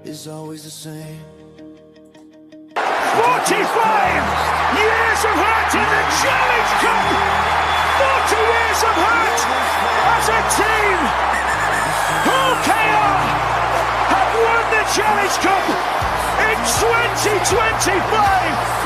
is always the same. 45 years of hurt in the Challenge Cup. 40 years of hurt as a team. OKR have won the Challenge Cup in 2025.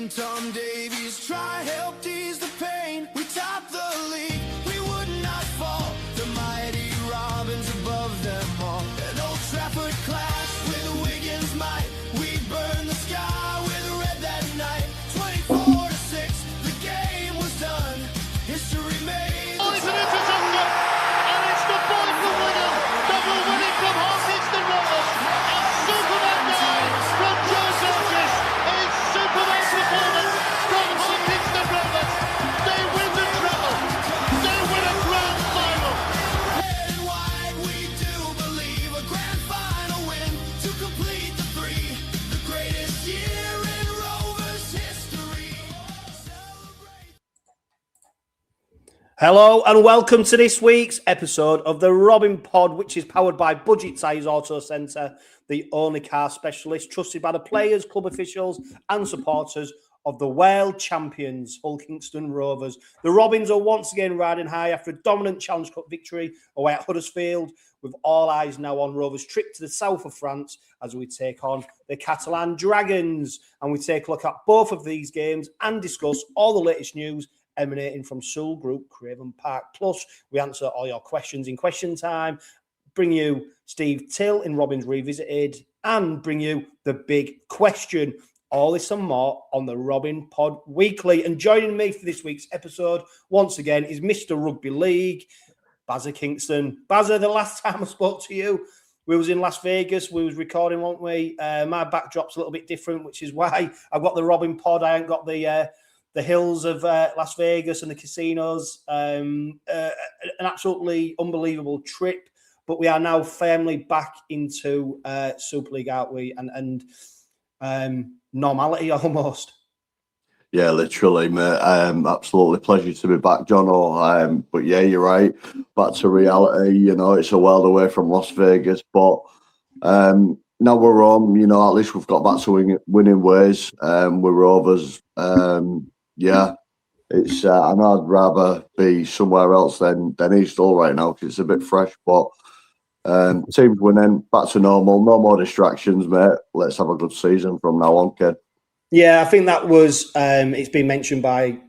Tom Davies, try help ease the pain. We topped the league, we would not fall. The mighty Robins above them all. An Old Trafford clash with Wigan's might. We burned the sky with red that night. 24-6, the game was done. History made. Oh, it's an interceptor, and it's the boy from Wigan. Double winning from Kingston Rovers. A Superman goal from Joe Burgess. A Superman performance from Kingston Rovers. They win the treble. They win a grand final. Red and white, we do believe a grand final win to complete the three. The greatest year in Rovers history. Celebrate. Hello and welcome to this week's episode of the Robin Pod, which is powered by Budget Tyres Autocentre, the only car specialist trusted by the players, club officials and supporters of the world champions, Kingston Rovers. The Robins are once again riding high after a dominant Challenge Cup victory away at Huddersfield, with all eyes now on Rovers' trip to the south of France as we take on the Catalans Dragons. And we take a look at both of these games and discuss all the latest news emanating from Soul Group Craven Park. Plus, we answer all your questions in question time, bring you Steve Till in Robins Revisited, and bring you the big question. All this and more on the Robin Pod Weekly. And joining me for this week's episode, once again, is Mr. Rugby League, Bazza Kingston. Bazza, the last time I spoke to you, we was in Las Vegas. We was recording, weren't we? My backdrop's a little bit different, which is why I've got the Robin Pod. I ain't got the hills of Las Vegas and the casinos. An absolutely unbelievable trip. But we are now firmly back into Super League, aren't we? And normality almost. Yeah, literally, mate. Absolutely pleasure to be back, John. But yeah, you're right. Back to reality. You know, it's a world away from Las Vegas, but now we're home. You know, at least we've got back to winning ways. We're Rovers. Yeah, it's. I know I'd rather be somewhere else than East Hull right now because it's a bit fresh, but. Teams winning, back to normal, no more distractions, mate. Let's have a good season from now on, kid. Yeah, I think that was, it's been mentioned by,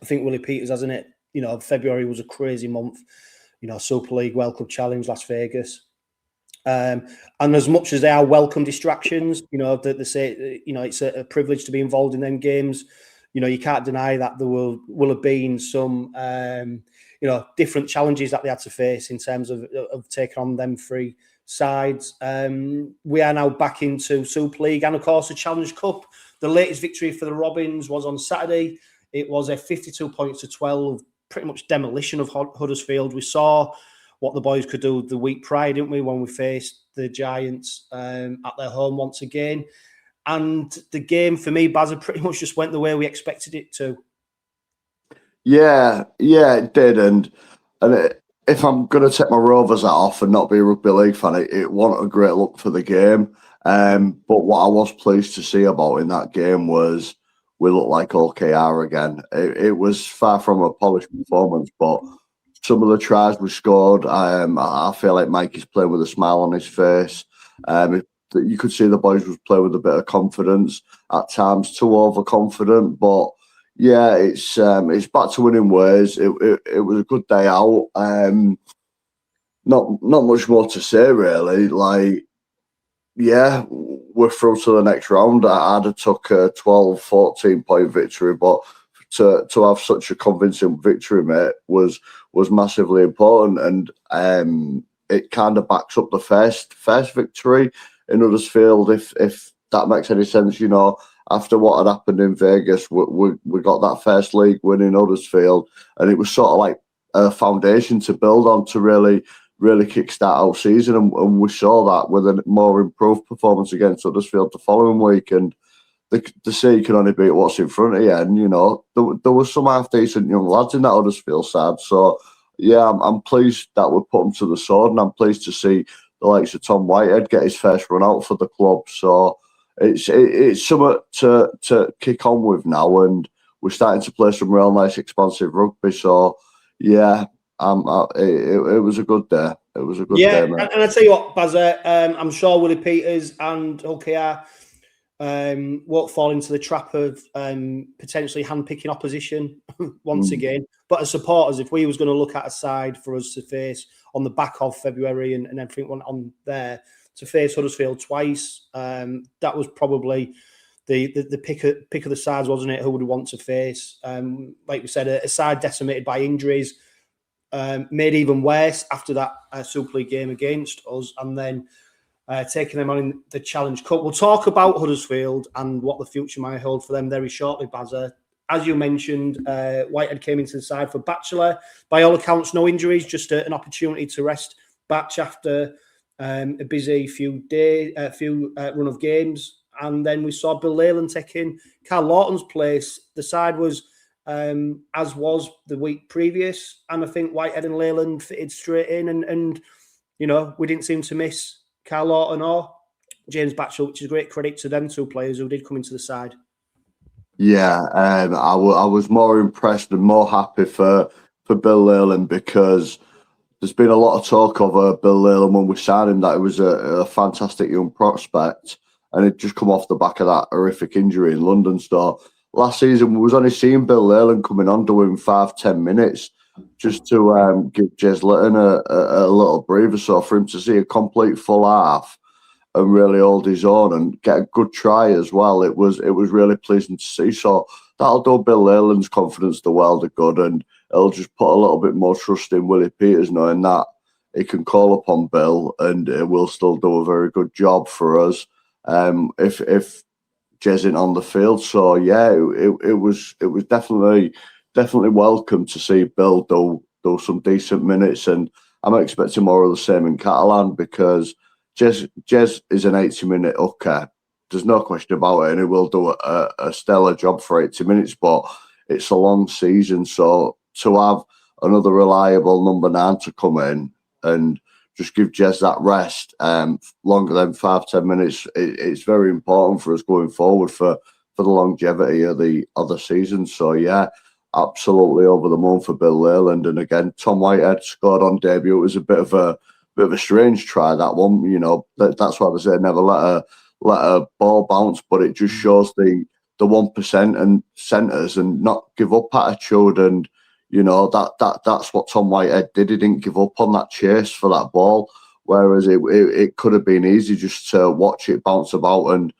I think, Willie Peters, hasn't it? You know, February was a crazy month. You know, Super League, World Cup Challenge, Las Vegas. And as much as they are welcome distractions, you know, they say, you know, it's a privilege to be involved in them games. You know, you can't deny that there will have been some, you know, different challenges that they had to face in terms of taking on them three sides. We are now back into Super League and, of course, the Challenge Cup. The latest victory for the Robins was on Saturday. It was a 52 points to 12, pretty much demolition of Huddersfield. We saw what the boys could do the week prior, didn't we, when we faced the Giants at their home once again. And the game, for me, Bazza, pretty much just went the way we expected it to. Yeah, it did. And if I'm going to take my Rovers hat off and not be a rugby league fan, it wasn't a great look for the game. But what I was pleased to see about in that game was we looked like OKR again. It was far from a polished performance, but some of the tries we scored, I feel like Mikey's playing with a smile on his face. You could see the boys was playing with a bit of confidence, at times too overconfident, but yeah, it's back to winning ways. It was a good day out. Not much more to say really. Like, yeah, we're through to the next round. I'd have took a 12, 14 point victory, but to have such a convincing victory, mate, was massively important, and it kind of backs up the first victory in Huddersfield, if that makes any sense. You know, after what had happened in Vegas, we got that first league win in Huddersfield, and it was sort of like a foundation to build on to really kickstart our season, and we saw that with a more improved performance against Huddersfield the following week. And the sea can only beat what's in front of you. And, you know, there was some half-decent young lads in that Huddersfield side. So, yeah, I'm pleased that we put them to the sword, and I'm pleased to see the likes of Tom Whitehead get his first run out for the club. So it's something to kick on with now, and we're starting to play some real nice, expansive rugby. So, yeah, it was a good day. It was a good day, mate. And I tell you what, Bazza, I'm sure Willie Peters and OKR won't fall into the trap of potentially handpicking opposition once again. But as supporters, if we was going to look at a side for us to face on the back of February and everything went on there, to face Huddersfield twice, that was probably the pick of the sides, wasn't it? Who would we want to face? Like we said, a side decimated by injuries, made even worse after that Super League game against us, and then taking them on in the Challenge Cup. We'll talk about Huddersfield and what the future might hold for them very shortly, Bazza. As you mentioned, Whitehead came into the side for Batchelor. By all accounts, no injuries, just an opportunity to rest Batch after a busy few run of games. And then we saw Bill Leyland taking Carl Lawton's place. The side was as was the week previous, and I think Whitehead and Leyland fitted straight in, and you know, we didn't seem to miss Carl Lawton or James Batchel, which is a great credit to them two players who did come into the side. Yeah, I was more impressed and more happy for Bill Leyland, because there's been a lot of talk of Bill Leyland when we signed him, that he was a fantastic young prospect, and he'd just come off the back of that horrific injury in London. So last season, we was only seeing Bill Leyland coming on doing 5-10 minutes just to give Jez Litton a little breather. So for him to see a complete full half and really hold his own and get a good try as well, it was really pleasing to see. So that'll do Bill Leyland's confidence the world of good, and it'll just put a little bit more trust in Willie Peters, knowing that he can call upon Bill and it will still do a very good job for us if Jez isn't on the field. So yeah, it was definitely welcome to see Bill do some decent minutes, and I'm expecting more of the same in Catalan, because Jez is an 80-minute hooker. There's no question about it, and he will do a stellar job for 80 minutes, but it's a long season. So to have another reliable number 9 to come in and just give Jez that rest longer than 5-10 minutes, it's very important for us going forward for the longevity of the season. So yeah, absolutely over the moon for Bill Leyland. And again, Tom Whitehead scored on debut. It was a bit of a strange try, that one. You know, that's why I say never let a ball bounce, but it just shows the 1% and centres and not give up attitude. And you know, that's what Tom Whitehead did. He didn't give up on that chase for that ball, whereas it could have been easy just to watch it bounce about. And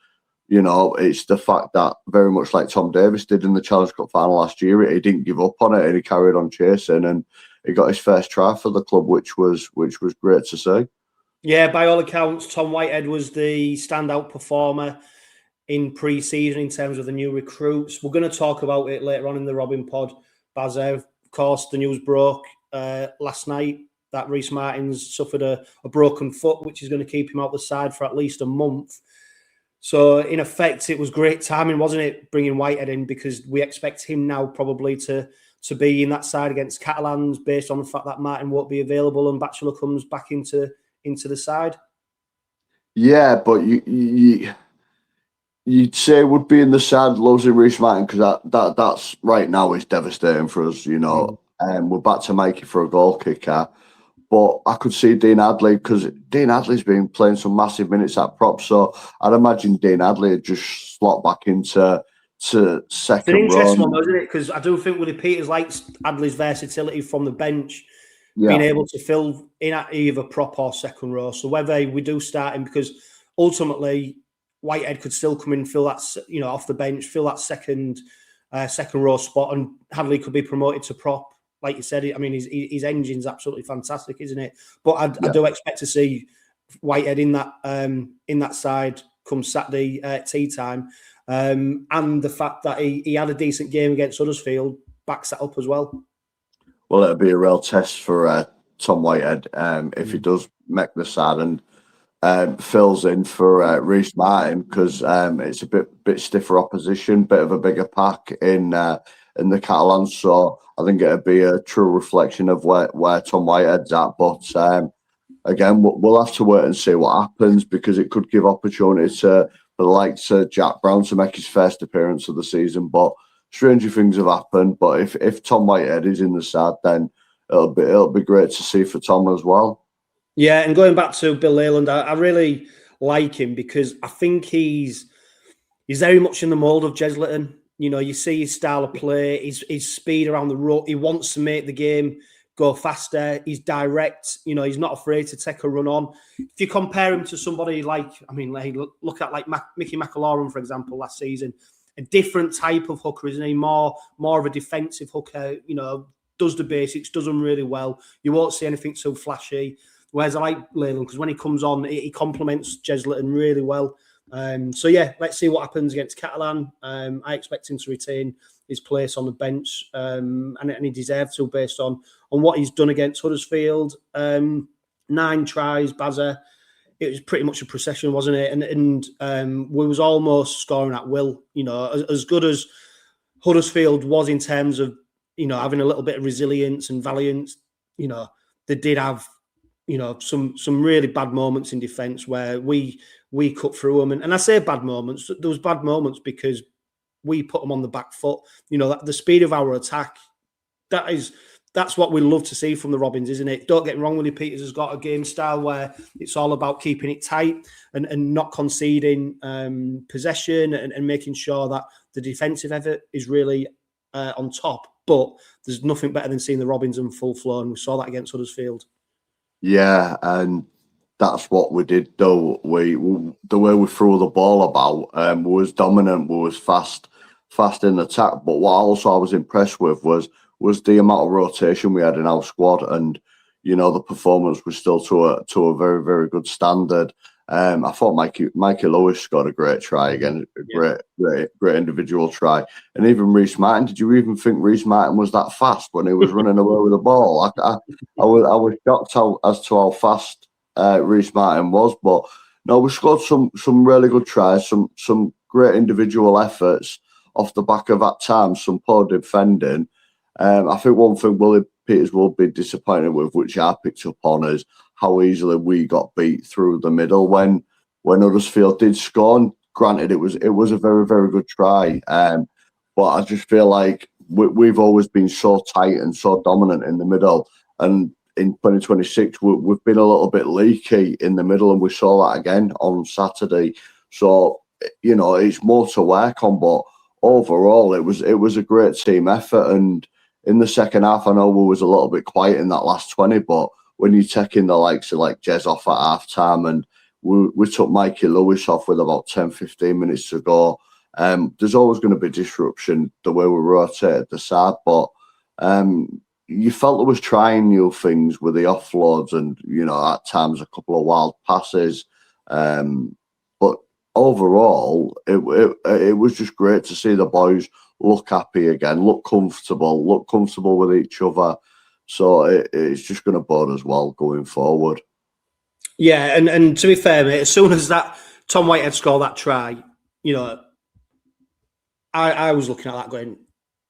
you know, it's the fact that, very much like Tom Davis did in the Challenge Cup final last year, he didn't give up on it and he carried on chasing, and he got his first try for the club, which was great to see. Yeah, by all accounts, Tom Whitehead was the standout performer in pre-season in terms of the new recruits. We're going to talk about it later on in the Robin Pod, Bazev. Of course, the news broke last night that Rhys Martins suffered a broken foot, which is going to keep him out the side for at least a month. So, in effect, it was great timing, wasn't it, bringing Whitehead in, because we expect him now probably to be in that side against Catalans, based on the fact that Martin won't be available and Batchelor comes back into the side. Yeah, but you'd say would be in the side losing Rhys Martin, because that's right now is devastating for us. You know, we're back to Mikey for a goal kicker. But I could see Dean Hadley, because Dean Hadley's been playing some massive minutes at prop. So I'd imagine Dean Hadley would just slot back into second row. It's an interesting one, isn't it? Because I do think Willie Peters likes Hadley's versatility from the bench, being able to fill in at either prop or second row. So whether we do start him, because ultimately Whitehead could still come in, fill that, you know, off the bench, fill that second row spot, and Hadley could be promoted to prop. Like you said, I mean, his engine's absolutely fantastic, isn't it? But I do expect to see Whitehead in that side come Saturday tea time, and the fact that he had a decent game against Huddersfield backs that up as well. Well, it'll be a real test for Tom Whitehead if he does make the side, and fills in for Reece Martin because it's a bit stiffer opposition, bit of a bigger pack in the Catalans. So I think it'd be a true reflection of where Tom Whitehead's at. But again, we'll have to wait and see what happens because it could give opportunity for the likes of Jack Brown to make his first appearance of the season. But stranger things have happened. But if Tom Whitehead is in the side, then it'll be great to see for Tom as well. Yeah, and going back to Bill Leyland, I really like him because I think he's very much in the mould of Jez Litton. You know, you see his style of play, his speed around the ruck. He wants to make the game go faster. He's direct. You know, he's not afraid to take a run on. If you compare him to somebody like look at like Mickey McIlaurin, for example, last season, a different type of hooker, isn't he? More of a defensive hooker. You know, does the basics, does them really well. You won't see anything so flashy. Whereas I like Leyland because when he comes on, he complements Jez Litton really well. So yeah, let's see what happens against Catalan. I expect him to retain his place on the bench, and he deserves to based on what he's done against Huddersfield. 9 tries, Bazza. It was pretty much a procession, wasn't it? And we was almost scoring at will. You know, as good as Huddersfield was in terms of, you know, having a little bit of resilience and valiance. You know, they did have, you know, some really bad moments in defence where we cut through them. And I say bad moments. There was bad moments because we put them on the back foot. You know, the speed of our attack, that's what we love to see from the Robins, isn't it? Don't get me wrong, Willie Peters has got a game style where it's all about keeping it tight and not conceding possession and making sure that the defensive effort is really on top. But there's nothing better than seeing the Robins in full flow, and we saw that against Huddersfield. Yeah, and that's what we did though. The way we threw the ball about was dominant, was fast in attack. But what also I was impressed with was the amount of rotation we had in our squad, and you know the performance was still to a very, very good standard. I thought Mikey Lewis scored a great try again, great individual try, and even Reece Martin. Did you even think Reece Martin was that fast when he was running away with the ball? I was shocked as to how fast Reece Martin was, but no, we scored some really good tries, some great individual efforts off the back of at times some poor defending. I think one thing Willie Peters will be disappointed with, which I picked up on, is how easily we got beat through the middle when Huddersfield did score. And granted, it was a very, very good try, but I just feel like we've always been so tight and so dominant in the middle. And in 2026, we've been a little bit leaky in the middle, and we saw that again on Saturday. So you know, it's more to work on, but overall, it was a great team effort. And in the second half, I know we was a little bit quiet in that last 20, but when you take in the likes of like Jez off at half time, and we took Mikey Lewis off with about 10-15 minutes to go, there's always going to be disruption the way we rotated the side, but you felt there was trying new things with the offloads and, you know, at times a couple of wild passes, but overall it was just great to see the boys look happy again, look comfortable with each other. So it's just going to bode as well going forward. Yeah, and to be fair, mate, as soon as that Tom Whitehead scored that try, you know, I was looking at that going,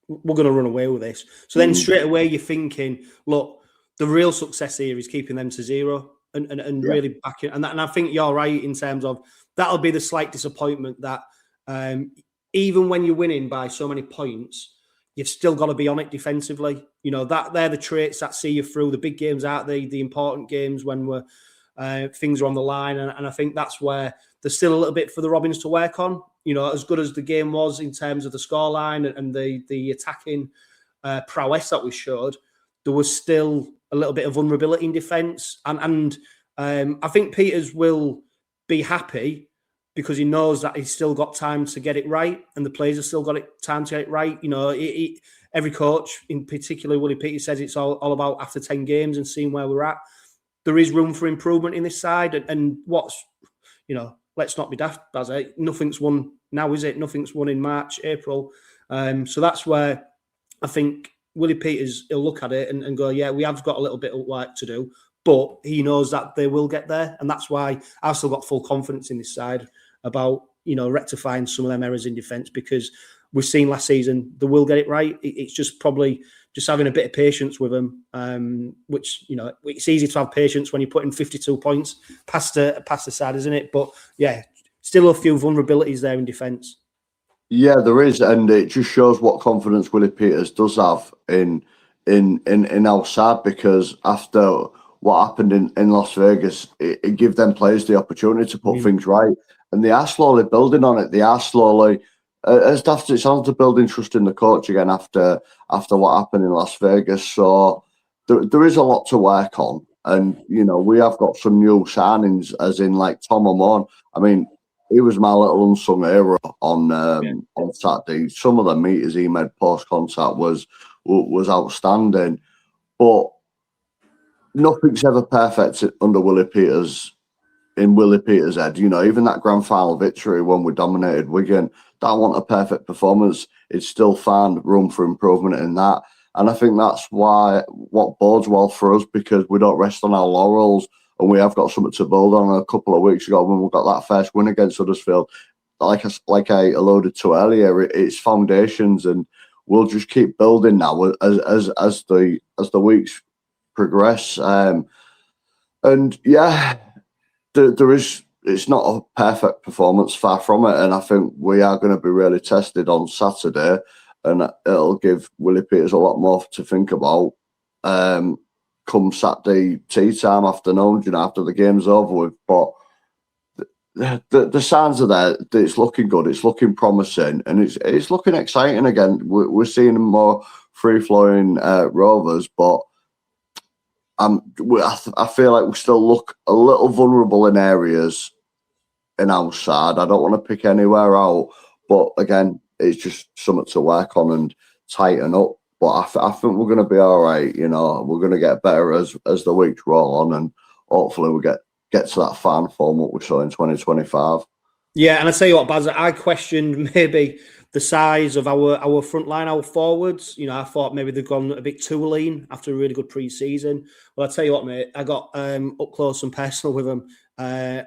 we're going to run away with this. So then straight away you're thinking, look, the real success here is keeping them to 0 and really backing. And I think you're right in terms of that'll be the slight disappointment that even when you're winning by so many points, you've still got to be on it defensively. You know, that they're the traits that see you through the big games, aren't they? The important games when things are on the line. And I think that's where there's still a little bit for the Robins to work on. You know, as good as the game was in terms of the scoreline and the attacking prowess that we showed, there was still a little bit of vulnerability in defence. And I think Peters will be happy because he knows that he's still got time to get it right, and the players have still got time to get it right. You know, every coach, in particular Willie Peters, says it's all about after 10 games and seeing where we're at. There is room for improvement in this side, and what's, you know, let's not be daft, Baz. Nothing's won now, is it? Nothing's won in March, April. So that's where I think Willie Peters, he'll look at it and go, yeah, we have got a little bit of work to do, but he knows that they will get there. And that's why I've still got full confidence in this side about, rectifying some of them errors in defence, because we've seen last season they will get it right. It's just probably just having a bit of patience with them, which, it's easy to have patience when you're putting 52 points past the side, isn't it? But yeah, still a few vulnerabilities there in defence. Yeah, there is, and it just shows what confidence Willie Peters does have in our side, because after what happened in Las Vegas, it gave them players the opportunity to put things right, and they are slowly building on it. They are slowly, as daft as it sounds, to building trust in the coach again after what happened in Las Vegas. So there is a lot to work on, and we have got some new signings, as in like Tom Amon. I mean, he was my little unsung hero on Saturday. Some of the meters he made post contact was outstanding, but nothing's ever perfect under Willie Peters. In Willie Peters' head, even that grand final victory when we dominated Wigan, that wasn't a perfect performance. It still found room for improvement in that, and I think that's what bodes well for us, because we don't rest on our laurels. And we have got something to build on. A couple of weeks ago, when we got that first win against Huddersfield, like I alluded to earlier, it's foundations, and we'll just keep building now as the weeks progress. And yeah, there is. It's not a perfect performance, far from it, and I think we are going to be really tested on Saturday, and it'll give Willie Peters a lot more to think about. Come Saturday tea time afternoon, after the game's over with. But the signs are there. It's looking good. It's looking promising, and it's looking exciting again. We're seeing more free-flowing Rovers, but I feel like we still look a little vulnerable in areas in our side. I don't want to pick anywhere out, but again, it's just something to work on and tighten up. But I think we're going to be all right. We're going to get better as the weeks roll on, and hopefully we get to that fan form what we saw in 2025. Yeah, and I tell you what, Baz, I questioned maybe the size of our front line, our forwards. I thought maybe they've gone a bit too lean after a really good pre-season. Well, I tell you what, mate, I got up close and personal with them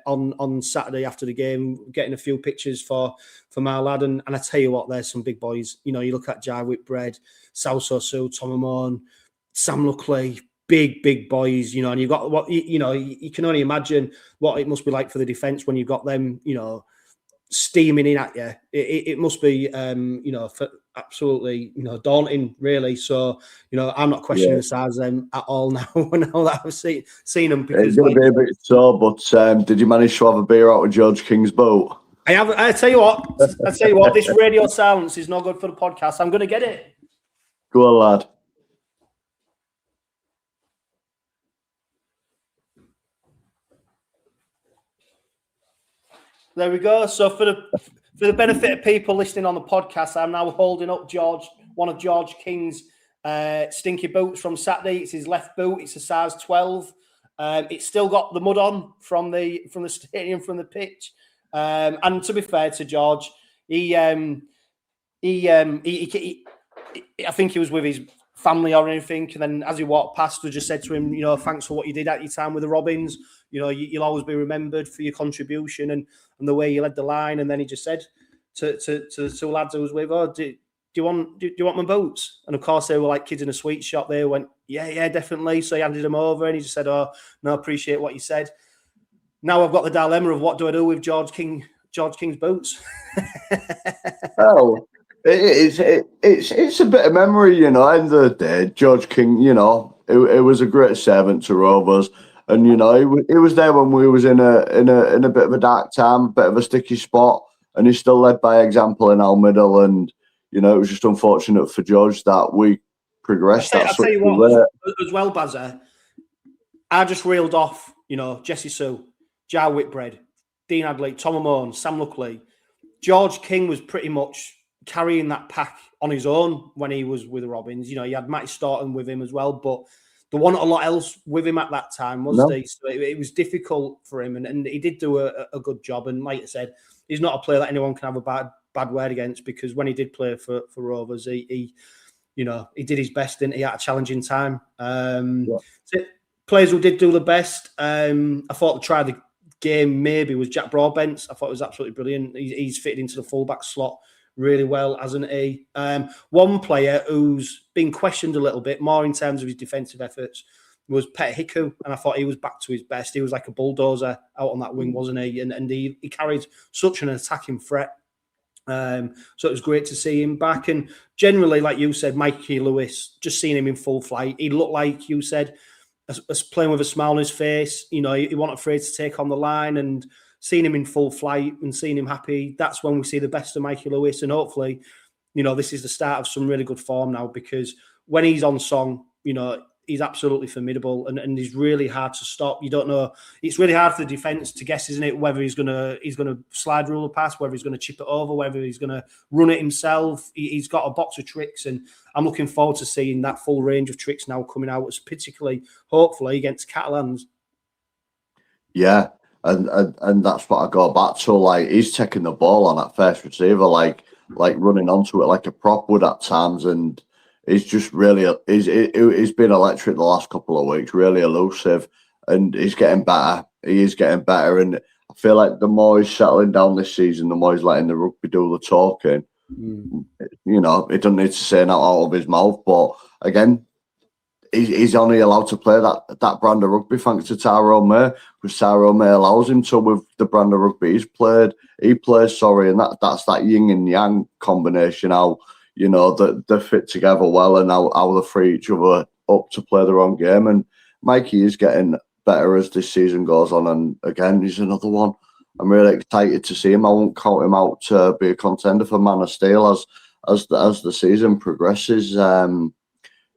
on Saturday after the game, getting a few pictures for my lad, and I tell you what, there's some big boys. You look at Jai Whitbread, Sauso Su, Tom Amon, Sam Luckley, big boys, and you've got what you can only imagine what it must be like for the defence when you've got them, steaming in at you. It must be, absolutely, daunting, really. So, I'm not questioning the size of them at all now. Now that I've seen them, because it's going to be a bit sore. But did you manage to have a beer out of George King's boat? I have. I tell you what. This radio silence is not good for the podcast. I'm going to get it. Go on, lad. There we go. So for the benefit of people listening on the podcast, I'm now holding up one of George King's stinky boots from Saturday. It's his left boot. It's a size 12. It's still got the mud on from the stadium, from the pitch. And to be fair to George, he I think he was with his family or anything, and then as he walked past, I just said to him, thanks for what you did at your time with the Robins. You'll always be remembered for your contribution and the way you led the line. And then he just said to the two lads I was with, "Oh, do you want my boots?" And of course they were like kids in a sweet shop. They went, yeah, definitely. So he handed them over, and he just said, "Oh, no, I appreciate what you said." Now I've got the dilemma of what do I do with George King's boots. Oh, it's a bit of memory, End of the day, George King, it was a great servant to Rovers. And he was there when we was in a bit of a dark time, bit of a sticky spot, and he still led by example in our middle. And it was just unfortunate for George that we progressed. I'll tell you what, as well, Bazza, I just reeled off, Jesse Sue, Jai Whitbread, Dean Hadley, Tom Amon, Sam Luckley. George King was pretty much carrying that pack on his own when he was with the Robins. He had Matty Staunton with him as well, but there wasn't a lot else with him at that time, was there? So it was difficult for him, and he did do a good job. And like I said, he's not a player that anyone can have a bad word against, because when he did play for Rovers, he did his best, didn't he, at a challenging time. So players who did do the best, I thought the try of the game maybe was Jack Broadbent. I thought it was absolutely brilliant. He's fitted into the fullback slot really well, hasn't he? One player who's been questioned a little bit more in terms of his defensive efforts was Pet Hiku, and I thought he was back to his best. He was like a bulldozer out on that wing, wasn't he? And he carried such an attacking threat. So it was great to see him back. And generally, like you said, Mikey Lewis, just seeing him in full flight, he looked like you said, as playing with a smile on his face. You know, he wasn't afraid to take on the line, and seeing him in full flight and seeing him happy, that's when we see the best of Mikey Lewis. And hopefully, you know, this is the start of some really good form now, because when he's on song, you know, he's absolutely formidable, and he's really hard to stop. You don't know. It's really hard for the defence to guess, isn't it, whether he's gonna slide rule a pass, whether he's gonna chip it over, whether he's gonna run it himself. He's got a box of tricks, and I'm looking forward to seeing that full range of tricks now coming out, particularly hopefully against Catalans. Yeah, and that's what I go back to. Like, he's taking the ball on that first receiver, like running onto it like a prop would at times, and he's just really he's been electric the last couple of weeks, really elusive, and he's getting better. He is getting better, and I feel like the more he's settling down this season, the more he's letting the rugby do the talking. You know, he doesn't need to say that out of his mouth, but again, he's only allowed to play that brand of rugby thanks to Tyrone May, because Tyrone May allows him to with the brand of rugby he plays, and that's that yin and yang combination, how, you know, they fit together well, and how they free each other up to play their own game. And Mikey is getting better as this season goes on, and again, he's another one. I'm really excited to see him. I won't count him out to be a contender for Man of Steel as the season progresses.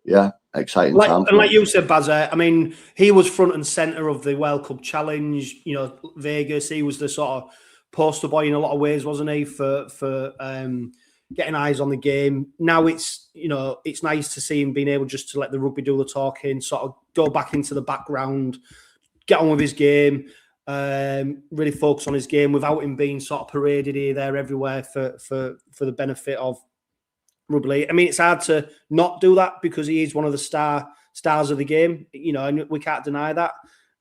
Yeah, exciting time. And like you said, Bazza, I mean, he was front and centre of the World Cup Challenge. You know, Vegas. He was the sort of poster boy in a lot of ways, wasn't he? For getting eyes on the game. Now it's nice to see him being able just to let the rugby do the talking, sort of go back into the background, get on with his game, really focus on his game without him being sort of paraded here, there, everywhere for the benefit of rugby league. I mean, it's hard to not do that because he is one of the stars of the game, you know, and we can't deny that.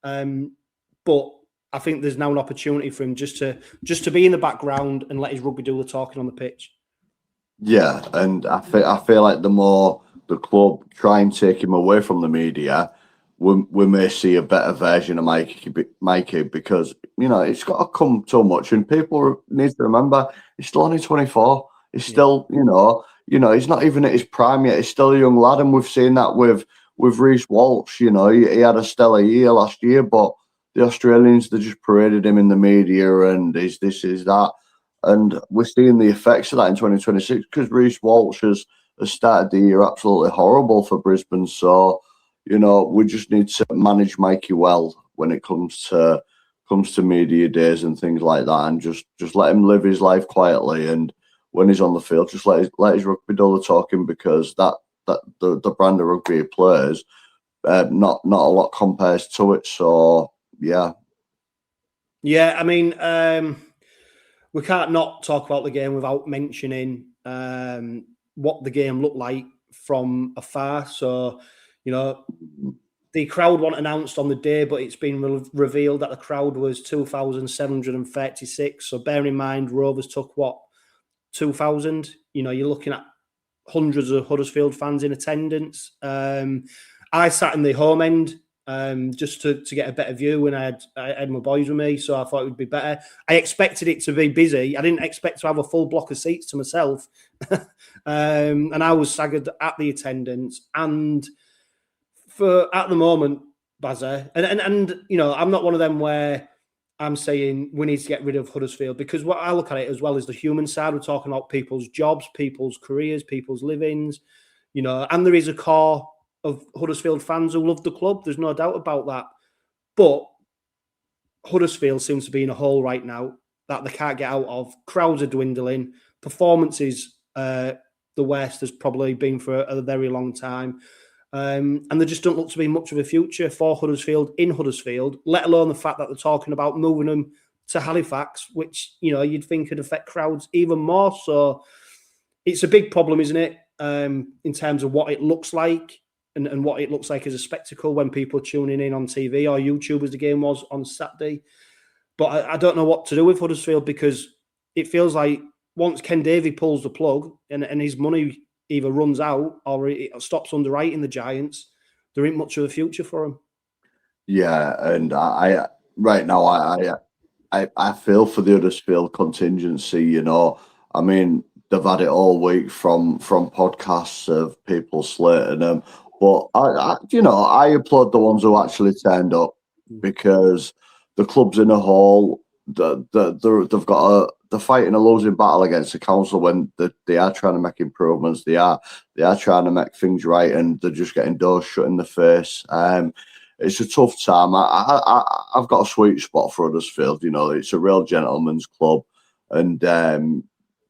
But I think there's now an opportunity for him just to be in the background and let his rugby do the talking on the pitch. Yeah, and I feel like the more the club try and take him away from the media, we may see a better version of Mikey, because, you know, it's got to come so much, and people need to remember he's still only 24. He's still, you know, he's not even at his prime yet. He's still a young lad, and we've seen that with Reece Walsh. You know, he had a stellar year last year, but the Australians, they just paraded him in the media, and is this, is that. And we're seeing the effects of that in 2026, because Reece Walsh has started the year absolutely horrible for Brisbane. So, you know, we just need to manage Mikey well when it comes to media days and things like that, and just let him live his life quietly. And when he's on the field, just let his rugby do the talking, because the brand of rugby he plays, not a lot compares to it. So yeah. I mean, we can't not talk about the game without mentioning what the game looked like from afar. So, you know, the crowd weren't announced on the day, but it's been revealed that the crowd was 2,736. So bear in mind, Rovers took 2,000. You know, you're looking at hundreds of Huddersfield fans in attendance. I sat in the home end just to get a better view, and I had my boys with me, so I thought it would be better. I expected it to be busy. I didn't expect to have a full block of seats to myself. And I was staggered at the attendance. And at the moment, Bazza, and you know, I'm not one of them where I'm saying we need to get rid of Huddersfield, because what I look at it as well is the human side. We're talking about people's jobs, people's careers, people's livings, you know, and there is a core of Huddersfield fans who love the club. There's no doubt about that. But Huddersfield seems to be in a hole right now that they can't get out of. Crowds are dwindling. Performances, the worst has probably been for a very long time. And there just don't look to be much of a future for Huddersfield in Huddersfield, let alone the fact that they're talking about moving them to Halifax, which, you know, you'd think could affect crowds even more. So it's a big problem, isn't it, in terms of what it looks like. and what it looks like as a spectacle when people are tuning in on TV or YouTube, as the game was on Saturday. But I don't know what to do with Huddersfield, because it feels like once Ken Davey pulls the plug and his money either runs out or it stops underwriting the Giants, there ain't much of a future for him. Yeah, and I right now I feel for the Huddersfield contingency. You know, I mean, they've had it all week from podcasts of people slating them, but I applaud the ones who actually turned up, because the club's in a hole. They're fighting a losing battle against the council when they are trying to make improvements. They are trying to make things right, and they're just getting doors shut in the face. It's a tough time. I've got a sweet spot for Huddersfield. You know, it's a real gentleman's club, and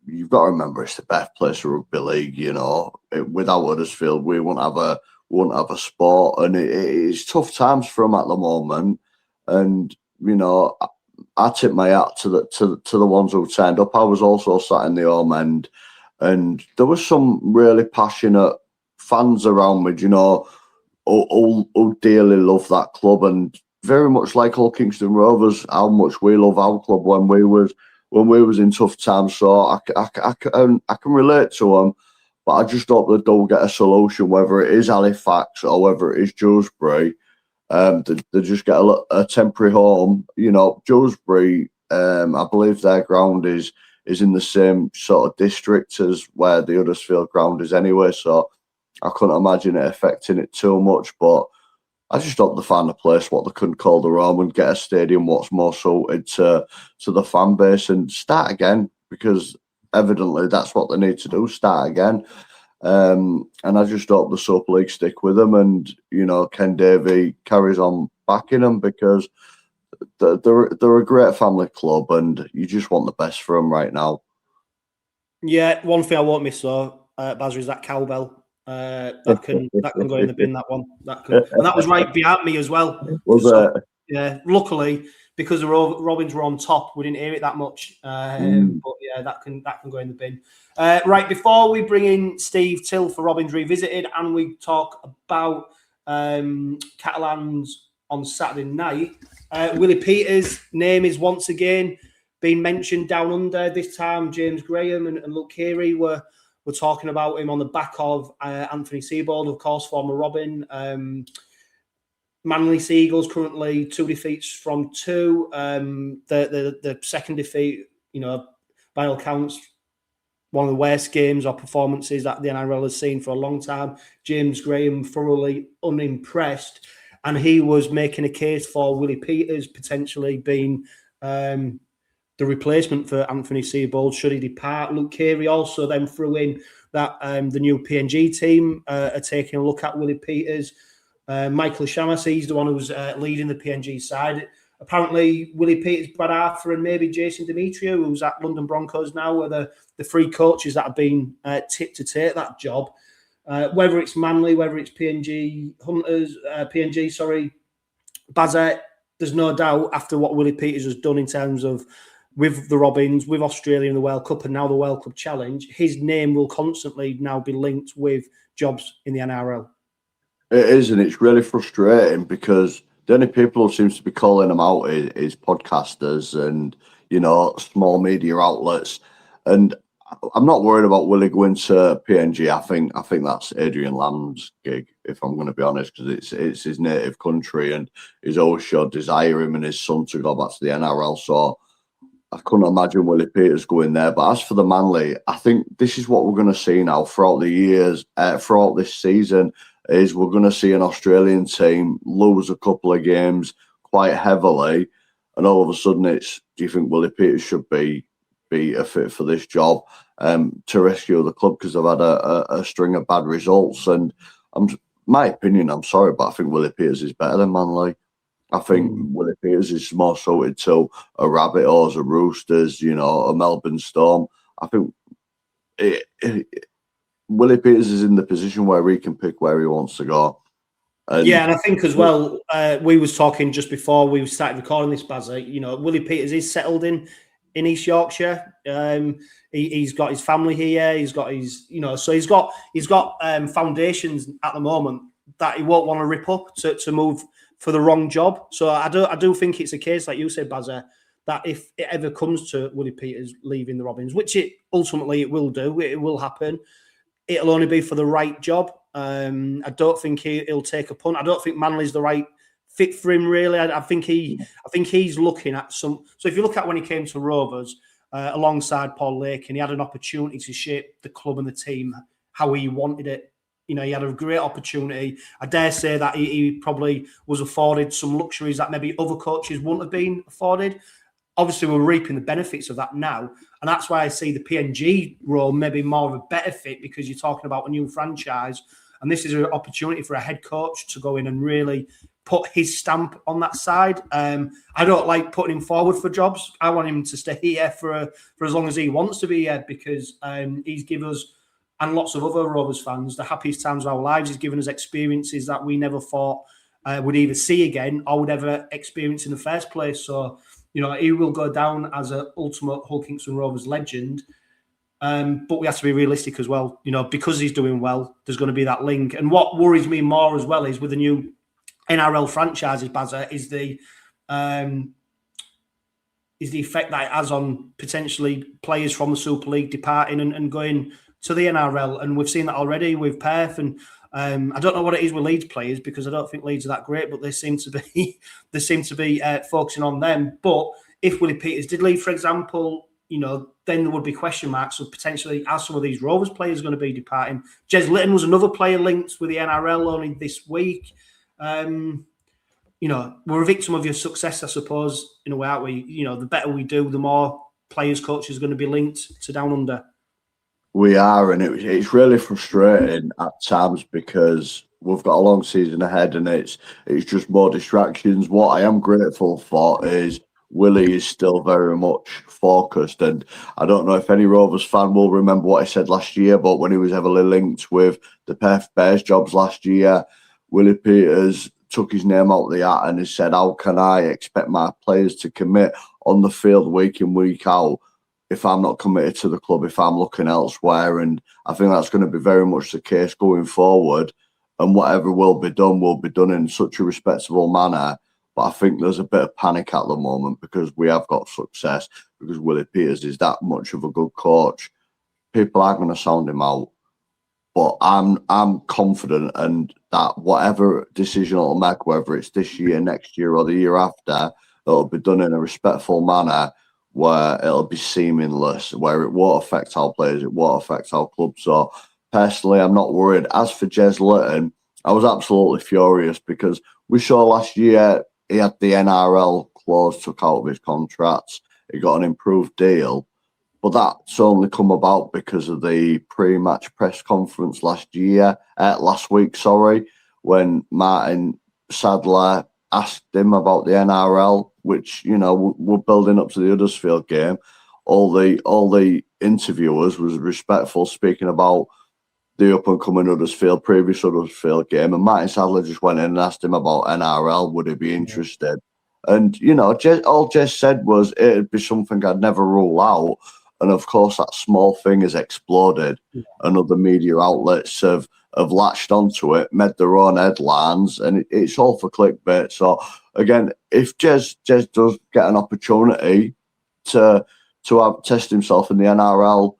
you've got to remember it's the best place for rugby league. You know, without Huddersfield, we wouldn't have a sport, and it's tough times for them at the moment. And you know, I tip my hat to the ones who turned up. I was also sat in the home end, and there was some really passionate fans around me. You know, who dearly love that club, and very much like all Kingston Rovers, how much we love our club when we was in tough times. So I can relate to them, but I just hope that they'll get a solution, whether it is Halifax or whether it is Dewsbury. They just get a temporary home. You know, Dewsbury, I believe their ground is in the same sort of district as where the Huddersfield ground is anyway, so I couldn't imagine it affecting it too much. But I just hope they find a place what they couldn't call their own and get a stadium what's more suited to the fan base and start again, because evidently that's what they need to do, start again. And I just hope the Super League stick with them, and you know, Ken Davey carries on backing them, because they're a great family club, and you just want the best for them right now. Yeah, one thing I won't miss though, Bazzer, is that cowbell. That can go in the bin. That one, and that was right behind me as well. Was it? Yeah, luckily, because the Robins were on top, we didn't hear it that much. But yeah, that can go in the bin. Right, before we bring in Steve Till for Robins Revisited, and we talk about Catalans on Saturday night, Willie Peters' name is once again being mentioned down under. This time, James Graham and Luke Keary were talking about him on the back of Anthony Seibold, of course, former Robin. Manly Seagulls currently 2 defeats from 2. The second defeat, you know, by all counts, one of the worst games or performances that the NRL has seen for a long time. James Graham thoroughly unimpressed, and he was making a case for Willie Peters potentially being the replacement for Anthony Seibold should he depart. Luke Keary also then threw in that the new PNG team are taking a look at Willie Peters. Michael Shamus, he's the one who's leading the PNG side. Apparently, Willie Peters, Brad Arthur, and maybe Jason Demetriou, who's at London Broncos now, are the 3 coaches that have been tipped to take that job. Whether it's Manly, whether it's PNG, Bazette, there's no doubt after what Willie Peters has done in terms of with the Robins, with Australia in the World Cup, and now the World Cup Challenge, his name will constantly now be linked with jobs in the NRL. It is, and it's really frustrating, because the only people who seems to be calling them out is podcasters and, you know, small media outlets. And I'm not worried about Willie going to PNG. I think that's Adrian Lamb's gig, if I'm going to be honest, because it's his native country, and he's always showed desire, him and his son, to go back to the NRL. So I couldn't imagine Willie Peters going there. But as for the Manly, I think this is what we're going to see now throughout the years, throughout this season, is we're going to see an Australian team lose a couple of games quite heavily, and all of a sudden it's, do you think Willie Peters should be a fit for this job to rescue the club, because they've had a string of bad results? And my opinion, I'm sorry, but I think Willie Peters is better than Manly. I think Willie Peters is more suited to a Rabbitohs, a Roosters, you know, a Melbourne Storm. I think Willie Peters is in the position where he can pick where he wants to go. And I think as well, we was talking just before we started recording this, Bazza, you know, Willie Peters is settled in East Yorkshire. He's got his family here. He's got his, you know, so he's got foundations at the moment that he won't want to rip up to move for the wrong job. So I do think it's a case, like you said, Bazza, that if it ever comes to Willie Peters leaving the Robins, which it ultimately will do, it will happen, it'll only be for the right job. I don't think he'll take a punt. I don't think Manley's the right fit for him, really. I think he's looking at some. So if you look at when he came to Rovers alongside Paul Lake, and he had an opportunity to shape the club and the team how he wanted it. You know, he had a great opportunity. I dare say that he probably was afforded some luxuries that maybe other coaches wouldn't have been afforded. Obviously, we're reaping the benefits of that now. And that's why I see the PNG role maybe more of a better fit, because you're talking about a new franchise. And this is an opportunity for a head coach to go in and really put his stamp on that side. I don't like putting him forward for jobs. I want him to stay here for as long as he wants to be here, because he's given us, and lots of other Rovers fans, the happiest times of our lives. He's given us experiences that we never thought would either see again or would ever experience in the first place. So, you know, he will go down as an ultimate Hull Kingston Rovers legend. But we have to be realistic as well. You know, because he's doing well, there's going to be that link. And what worries me more as well is with the new NRL franchises, Bazza, is the effect that it has on potentially players from the Super League departing and going to the NRL. And we've seen that already with Perth. And I don't know what it is with Leeds players, because I don't think Leeds are that great, but they seem to be focusing on them. But if Willie Peters did leave, for example, you know, then there would be question marks of potentially are some of these Rovers players going to be departing. Jez Litton was another player linked with the NRL only this week. You know, we're a victim of your success, I suppose, in a way, aren't we? You know, the better we do, the more players, coaches are going to be linked to Down Under. We are, and it's really frustrating at times, because we've got a long season ahead and it's just more distractions. What I am grateful for is Willie is still very much focused, and I don't know if any Rovers fan will remember what I said last year, but when he was heavily linked with the Perth Bears jobs last year, Willie Peters took his name out of the hat and he said, how can I expect my players to commit on the field week in, week out if I'm not committed to the club, if I'm looking elsewhere? And I think that's going to be very much the case going forward, and whatever will be done in such a respectable manner. But I think there's a bit of panic at the moment because we have got success, because Willie Peters is that much of a good coach. People are going to sound him out, but I'm confident, and that whatever decision it'll make, whether it's this year, next year, or the year after, it'll be done in a respectful manner where it'll be seamless, where it won't affect our players, it won't affect our club. So personally, I'm not worried. As for Jez Litton, I was absolutely furious because we saw last year he had the NRL clause took out of his contracts. He got an improved deal. But that's only come about because of the pre-match press conference last week, when Martin Sadler asked him about the NRL, which, you know, we're building up to the Huddersfield game. All the interviewers was respectful, speaking about the up-and-coming previous Huddersfield game, and Martin Sadler just went in and asked him about NRL, would he be interested? And, you know, all Jez said was it'd be something I'd never rule out. And of course, that small thing has exploded, and other media outlets have latched onto it, made their own headlines, and it's all for clickbait. So again, if Jez does get an opportunity to test himself in the NRL,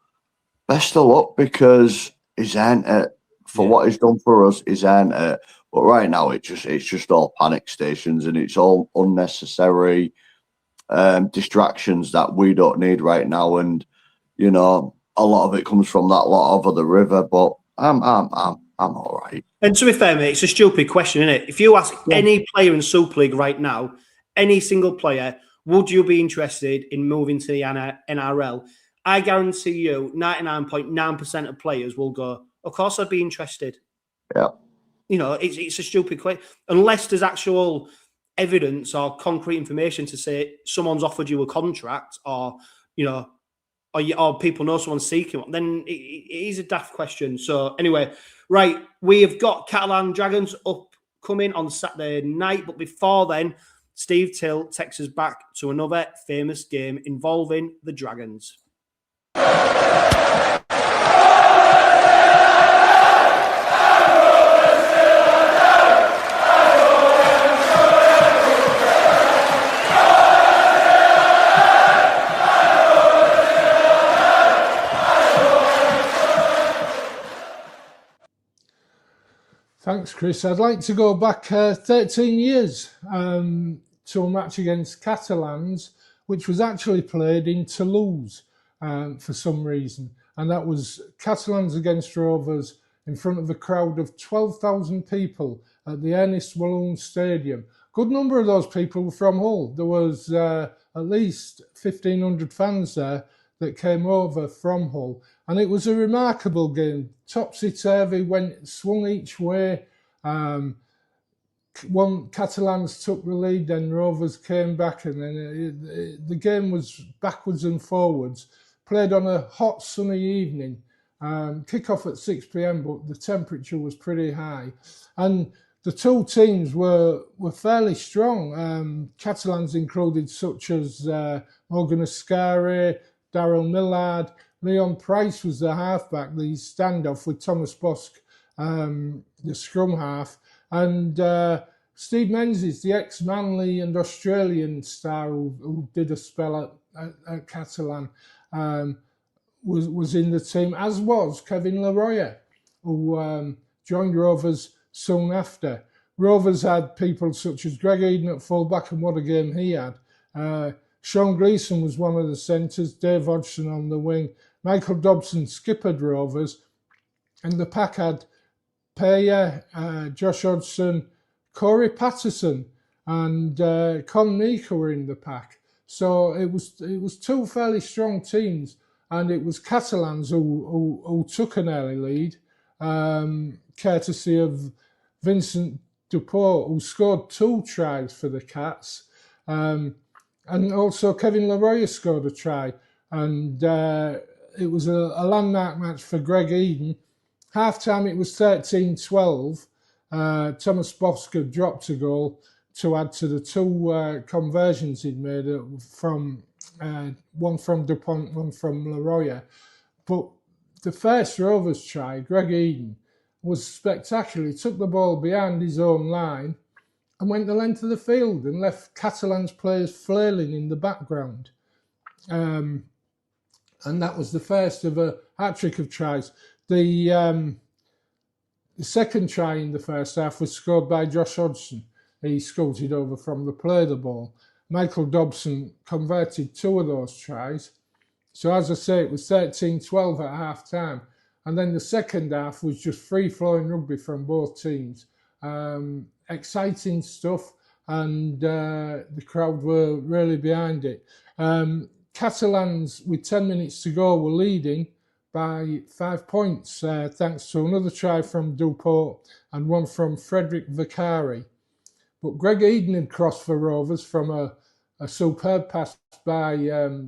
best of luck, because he's earned it for what he's done for us. He's earned it. But right now, it's just all panic stations, and it's all unnecessary distractions that we don't need right now. And you know, a lot of it comes from that lot over the river. But I'm all right. And to be fair, mate, it's a stupid question, isn't it? If you ask any player in Super League right now, any single player, would you be interested in moving to the NRL? I guarantee you 99.9% of players will go, of course I'd be interested. Yeah. You know, it's a stupid question. Unless there's actual evidence or concrete information to say someone's offered you a contract, or, you know, or people know someone's seeking one, then it is a daft question. So anyway, right, we have got Catalans Dragons upcoming on Saturday night. But before then, Steve Till takes us back to another famous game involving the Dragons. Chris. I'd like to go back 13 years to a match against Catalans, which was actually played in Toulouse for some reason. And that was Catalans against Rovers in front of a crowd of 12,000 people at the Ernest Walloon Stadium. Good number of those people were from Hull. There was at least 1,500 fans there that came over from Hull. And it was a remarkable game. Topsy-turvy, swung each way. One Catalans took the lead, then Rovers came back, and then the game was backwards and forwards. Played on a hot sunny evening. Kick-off at 6 p.m, but the temperature was pretty high. And the two teams were fairly strong. Catalans included such as Morgan Ascari, Daryl Millard. Leon Price was the halfback, the standoff with Thomas Bosk, the scrum half. And Steve Menzies, the ex-Manly and Australian star who did a spell at Catalan, was in the team, as was Kevin Leroyer, who joined Rovers soon after. Rovers had people such as Greg Eden at fullback, and what a game he had. Sean Gleeson was one of the centres, Dave Hodgson on the wing. Michael Dobson skippered Rovers, and the pack had Peya, Josh Hodgson, Corey Patterson, and Con Nika were in the pack. So it was two fairly strong teams, and it was Catalans who took an early lead, courtesy of Vincent Dupont, who scored 2 tries for the Cats, and also Kevin Leroyer scored a try, and it was a landmark match for Greg Eden. Half-time it was 13-12. Thomas Bosker dropped a goal to add to the 2 conversions he'd made from one from Dupont, one from Leroyer. But the first Rovers try, Greg Eden, was spectacular. He took the ball behind his own line and went the length of the field and left Catalans players flailing in the background. And that was the first of a hat-trick of tries. The second try in the first half was scored by Josh Hodgson. He scooted over from the play of the ball. Michael Dobson converted 2 of those tries. So as I say, it was 13-12 at half-time. And then the second half was just free-flowing rugby from both teams. Exciting stuff, and the crowd were really behind it. Catalans, with 10 minutes to go, were leading by 5 points, thanks to another try from Dupont and one from Frederick Vicari. But Greg Eden had crossed for Rovers from a superb pass by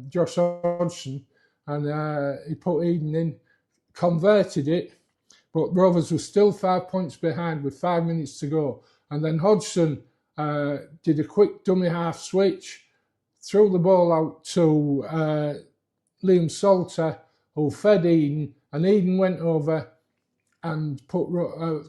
Josh Hodgson, and he put Eden in, converted it, but Rovers were still 5 points behind with 5 minutes to go. And then Hodgson did a quick dummy half switch, threw the ball out to Liam Salter, who fed Eden, and Eden went over and put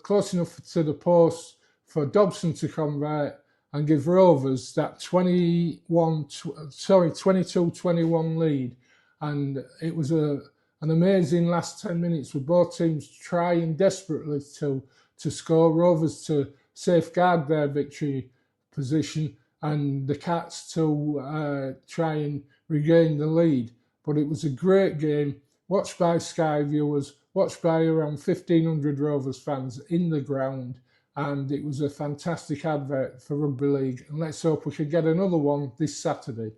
close enough to the post for Dobson to convert and give Rovers that 22-21 lead. And it was an amazing last 10 minutes with both teams trying desperately to score. Rovers to safeguard their victory position, and the Cats to try and regain the lead. But it was a great game, watched by Sky viewers, watched by around 1,500 Rovers fans in the ground, and it was a fantastic advert for Rugby League. And let's hope we could get another one this Saturday.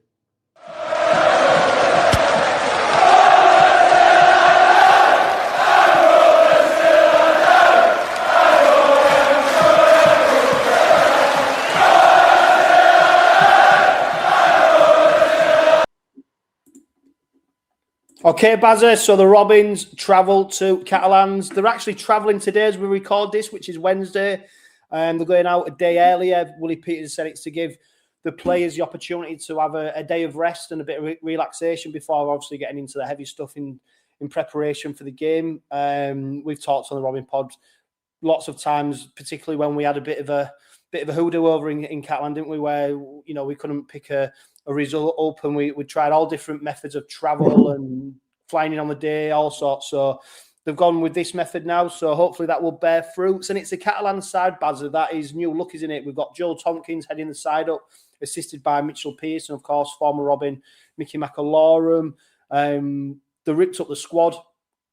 Okay, Bazza, so the Robins travel to Catalans. They're actually travelling today as we record this, which is Wednesday. They're going out a day earlier. Willie Peters said it's to give the players the opportunity to have a day of rest and a bit of relaxation before obviously getting into the heavy stuff in preparation for the game. We've talked on the Robin Pod lots of times, particularly when we had a bit of a hoodoo over in Catalan, didn't we? Where, you know, we couldn't pick a result up, and we tried all different methods of travel and flying in on the day, all sorts. So they've gone with this method now, so hopefully that will bear fruits. And it's the Catalan side, Bazza, that is new look, isn't it? We've got Joe Tompkins heading the side up, assisted by Mitchell Pearson, of course, former Robin, Mickey McAlorum. They ripped up the squad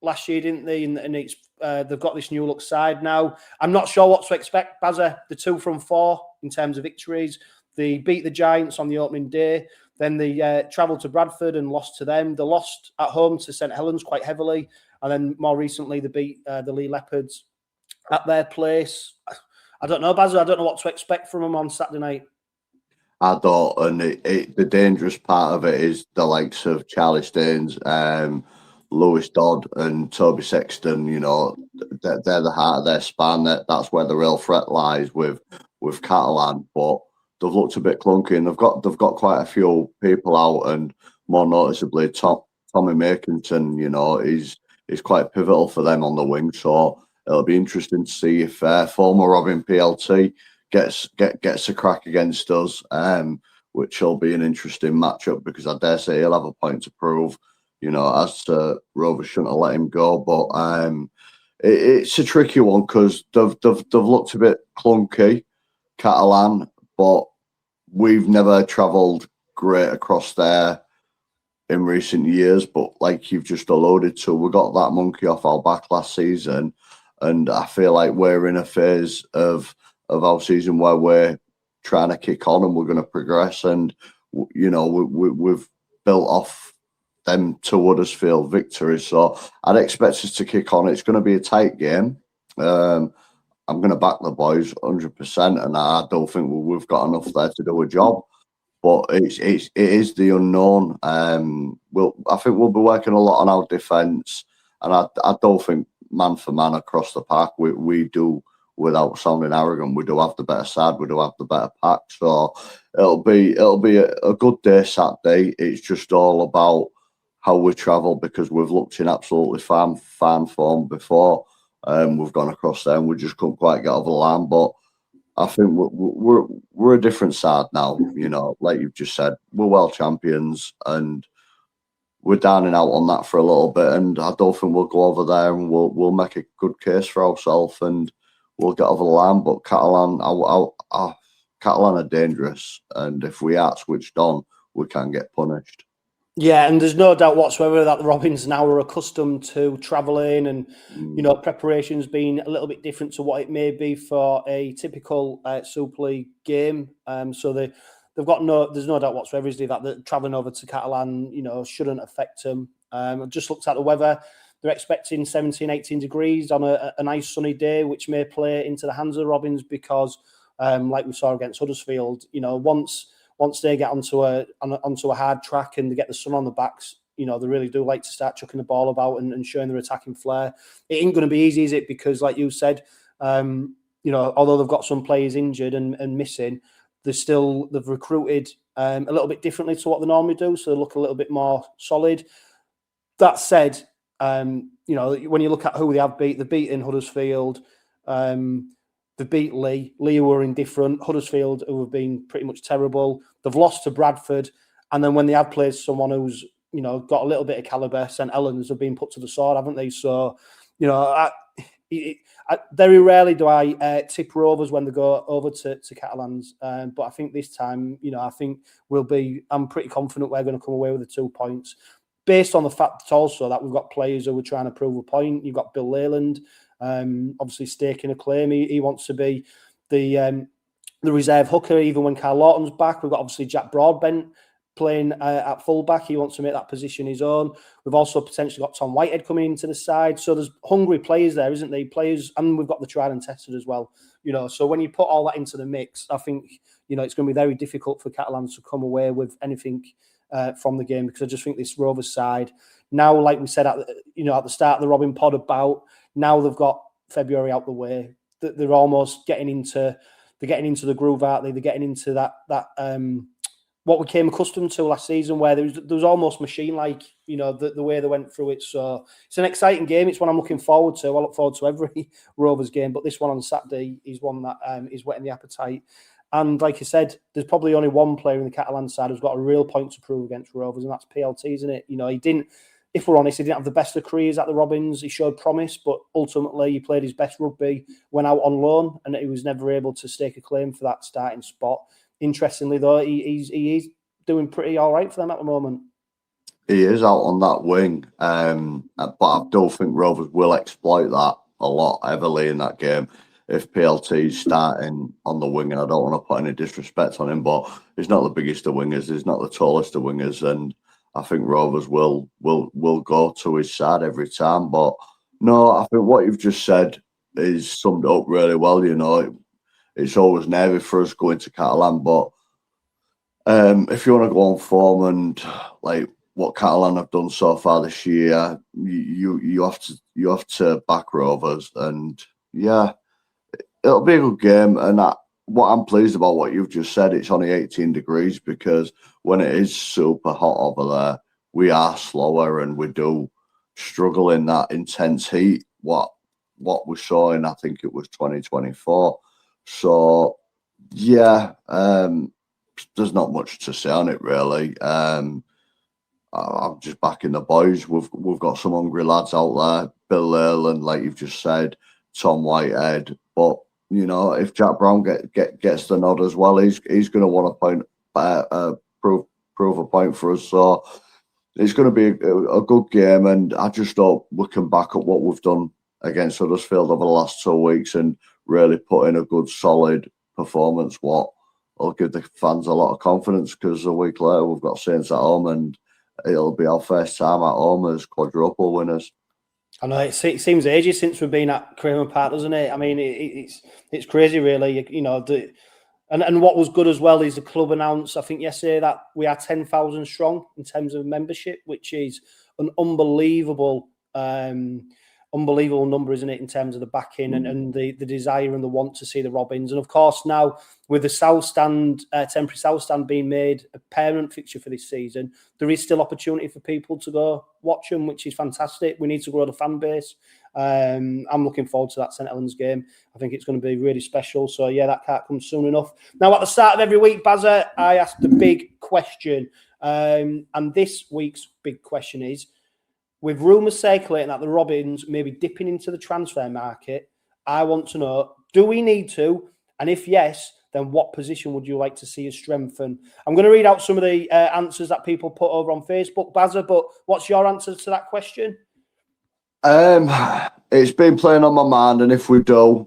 last year, didn't they? And it's they've got this new look side now. I'm not sure what to expect, Bazza. The 2 from 4 in terms of victories. They beat the Giants on the opening day. Then they travelled to Bradford and lost to them. They lost at home to St Helens quite heavily. And then more recently, they beat the Lee Leopards at their place. I don't know, Bazza. I don't know what to expect from them on Saturday night. I don't, and the dangerous part of it is the likes of Charlie Staines, Lewis Dodd and Toby Sexton, you know, they're the heart of their span. That's where the real threat lies with Catalan. But they've looked a bit clunky, and they've got quite a few people out, and more noticeably Tommy Makinson, you know, is quite pivotal for them on the wing. So it'll be interesting to see if former Robin PLT gets a crack against us, which will be an interesting matchup, because I dare say he'll have a point to prove. You know, as Rovers shouldn't have let him go, but it's a tricky one because they've looked a bit clunky, Catalan, but we've never travelled great across there in recent years. But like you've just alluded to, we got that monkey off our back last season, and I feel like we're in a phase of our season where we're trying to kick on and we're going to progress. And you know, we've built off them 2 Huddersfield victories, so I'd expect us to kick on. It's going to be a tight game. I'm going to back the boys 100%, and I don't think we've got enough there to do a job. But it is the unknown. I think we'll be working a lot on our defence, and I don't think man for man across the park we do. Without sounding arrogant, we do have the better side. We do have the better pack. So it'll be a good day Saturday. It's just all about how we travel, because we've looked in absolutely fan form before. We've gone across there and we just couldn't quite get over the line. But I think we're a different side now. You know, like you've just said, we're world champions, and we're downing out on that for a little bit. And I don't think we'll go over there and we'll make a good case for ourselves and we'll get over the line. But Catalan are dangerous, and if we are switched on, we can get punished. Yeah, and there's no doubt whatsoever that the Robins now are accustomed to travelling, and you know, preparations being a little bit different to what it may be for a typical Super League game. So they've got there's no doubt whatsoever is that travelling over to Catalan, you know, shouldn't affect them. I've just looked at the weather. They're expecting 17, 18 degrees on a nice sunny day, which may play into the hands of the Robins, because like we saw against Huddersfield, you know, once they get onto a hard track and they get the sun on the backs, you know, they really do like to start chucking the ball about and showing their attacking flair. It ain't going to be easy, is it? Because like you said, you know, although they've got some players injured and missing, they've recruited a little bit differently to what they normally do, so they look a little bit more solid. That said, you know, when you look at who they have beat, they've beaten Huddersfield, they beat Lee, who were indifferent, Huddersfield, who have been pretty much terrible. They've lost to Bradford, and then when they have played someone who's, you know, got a little bit of calibre, St Helens have been put to the sword, haven't they? So, you know, very rarely do I tip Rovers when they go over to Catalans, but I think this time, you know, I'm pretty confident we're going to come away with the 2 points, based on the fact also that we've got players who are trying to prove a point. You've got Bill Leyland, obviously staking a claim. He wants to be the reserve hooker even when Carl Lawton's back. We've got obviously Jack Broadbent playing at fullback. He wants to make that position his own. We've also potentially got Tom Whitehead coming into the side. So there's hungry players there, isn't there? Players, and we've got the tried and tested as well. You know, so when you put all that into the mix, I think, you know, it's going to be very difficult for Catalans to come away with anything from the game, because I just think this Rovers side now, like we said at the start of the Robin Pod about, now they've got February out the way, they're almost getting into the groove, aren't they? They're getting into that what we came accustomed to last season, where there was almost machine-like, you know, the way they went through it. So it's an exciting game. It's one I'm looking forward to. I look forward to every Rovers game, but this one on Saturday is one that is whetting the appetite. And like I said, there's probably only one player in the Catalan side who's got a real point to prove against Rovers, and that's PLT, isn't it? You know, he didn't if we're honest, he didn't have the best of careers at the Robins. He showed promise, but ultimately he played his best rugby, went out on loan, and he was never able to stake a claim for that starting spot. Interestingly, though, he is doing pretty all right for them at the moment. He is out on that wing, but I don't think Rovers will exploit that a lot heavily in that game. If PLT's starting on the wing, and I don't want to put any disrespect on him, but he's not the biggest of wingers, he's not the tallest of wingers, and I think Rovers will go to his side every time. But no, I think what you've just said is summed up really well. You know, it's always nervy for us going to Catalan, but if you want to go on form and like what Catalan have done so far this year, you have to back Rovers, and yeah, it'll be a good game. And what I'm pleased about what you've just said, it's only 18 degrees, because when it is super hot over there, we are slower and we do struggle in that intense heat. What we saw in, I think it was 2024. So yeah, there's not much to say on it really. I'm just backing the boys. We've got some hungry lads out there. Bill Leyland, like you've just said, Tom Whitehead. But you know, if Jack Brown gets the nod as well, he's going to want to prove a point for us. So it's going to be a good game, and I just hope we can back up what we've done against Huddersfield over the last 2 weeks and really put in a good, solid performance. What will give the fans a lot of confidence, because a week later we've got Saints at home, and it'll be our first time at home as quadruple winners. I know it seems ages since we've been at Craven Park, doesn't it? I mean, it's crazy, really. You know, and what was good as well is the club announced, I think yesterday, that we are 10,000 strong in terms of membership, which is an unbelievable number, isn't it, in terms of the backing and the desire and the want to see the Robins. And of course, now with the South Stand, temporary South Stand being made a permanent fixture for this season, there is still opportunity for people to go watch them, which is fantastic. We need to grow the fan base. I'm looking forward to that St Helens game. I think it's going to be really special. So yeah, that can't come soon enough. Now, at the start of every week, Bazza, I ask the big question. And this week's big question is, with rumours circulating that the Robins may be dipping into the transfer market, I want to know, do we need to? And if yes, then what position would you like to see us strengthen? I'm going to read out some of the answers that people put over on Facebook, Bazza, but what's your answer to that question? It's been playing on my mind, and if we do,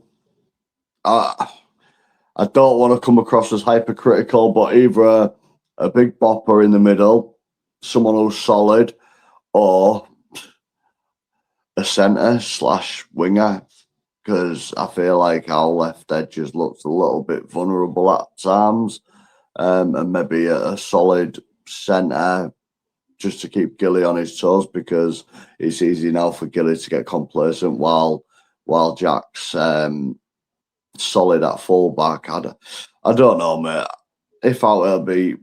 I don't want to come across as hypercritical, but either a big bopper in the middle, someone who's solid, or a centre/winger, because I feel like our left edge just looks a little bit vulnerable at times, and maybe a solid centre just to keep Gilly on his toes, because it's easy now for Gilly to get complacent while Jack's solid at fullback. I don't know, mate. If I will be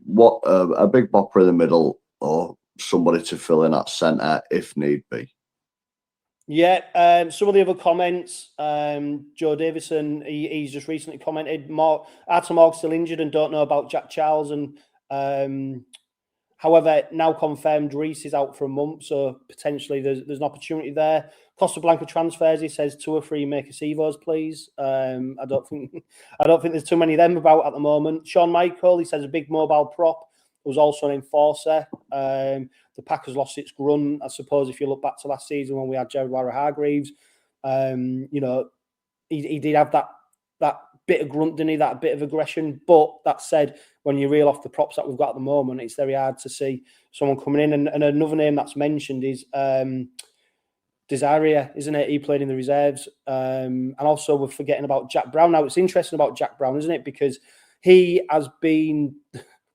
a big bopper in the middle, or somebody to fill in at centre if need be. Yeah, some of the other comments, Joe Davison, he's just recently commented, Arthur Morg's still injured and don't know about Jack Charles, and however, now confirmed Reece is out for a month, so potentially there's an opportunity there. Costa Blanca transfers, he says 2 or 3 Marcus Evos, please. I don't think there's too many of them about at the moment. Sean Michael, he says a big mobile prop, was also an enforcer. The Packers lost its run, I suppose, if you look back to last season when we had Jared Warrer-Hargreaves. You know, he did have that bit of grunt, didn't he? That bit of aggression. But that said, when you reel off the props that we've got at the moment, it's very hard to see someone coming in. And another name that's mentioned is Desire, isn't it? He played in the reserves. And also we're forgetting about Jack Brown. Now, it's interesting about Jack Brown, isn't it? Because he has been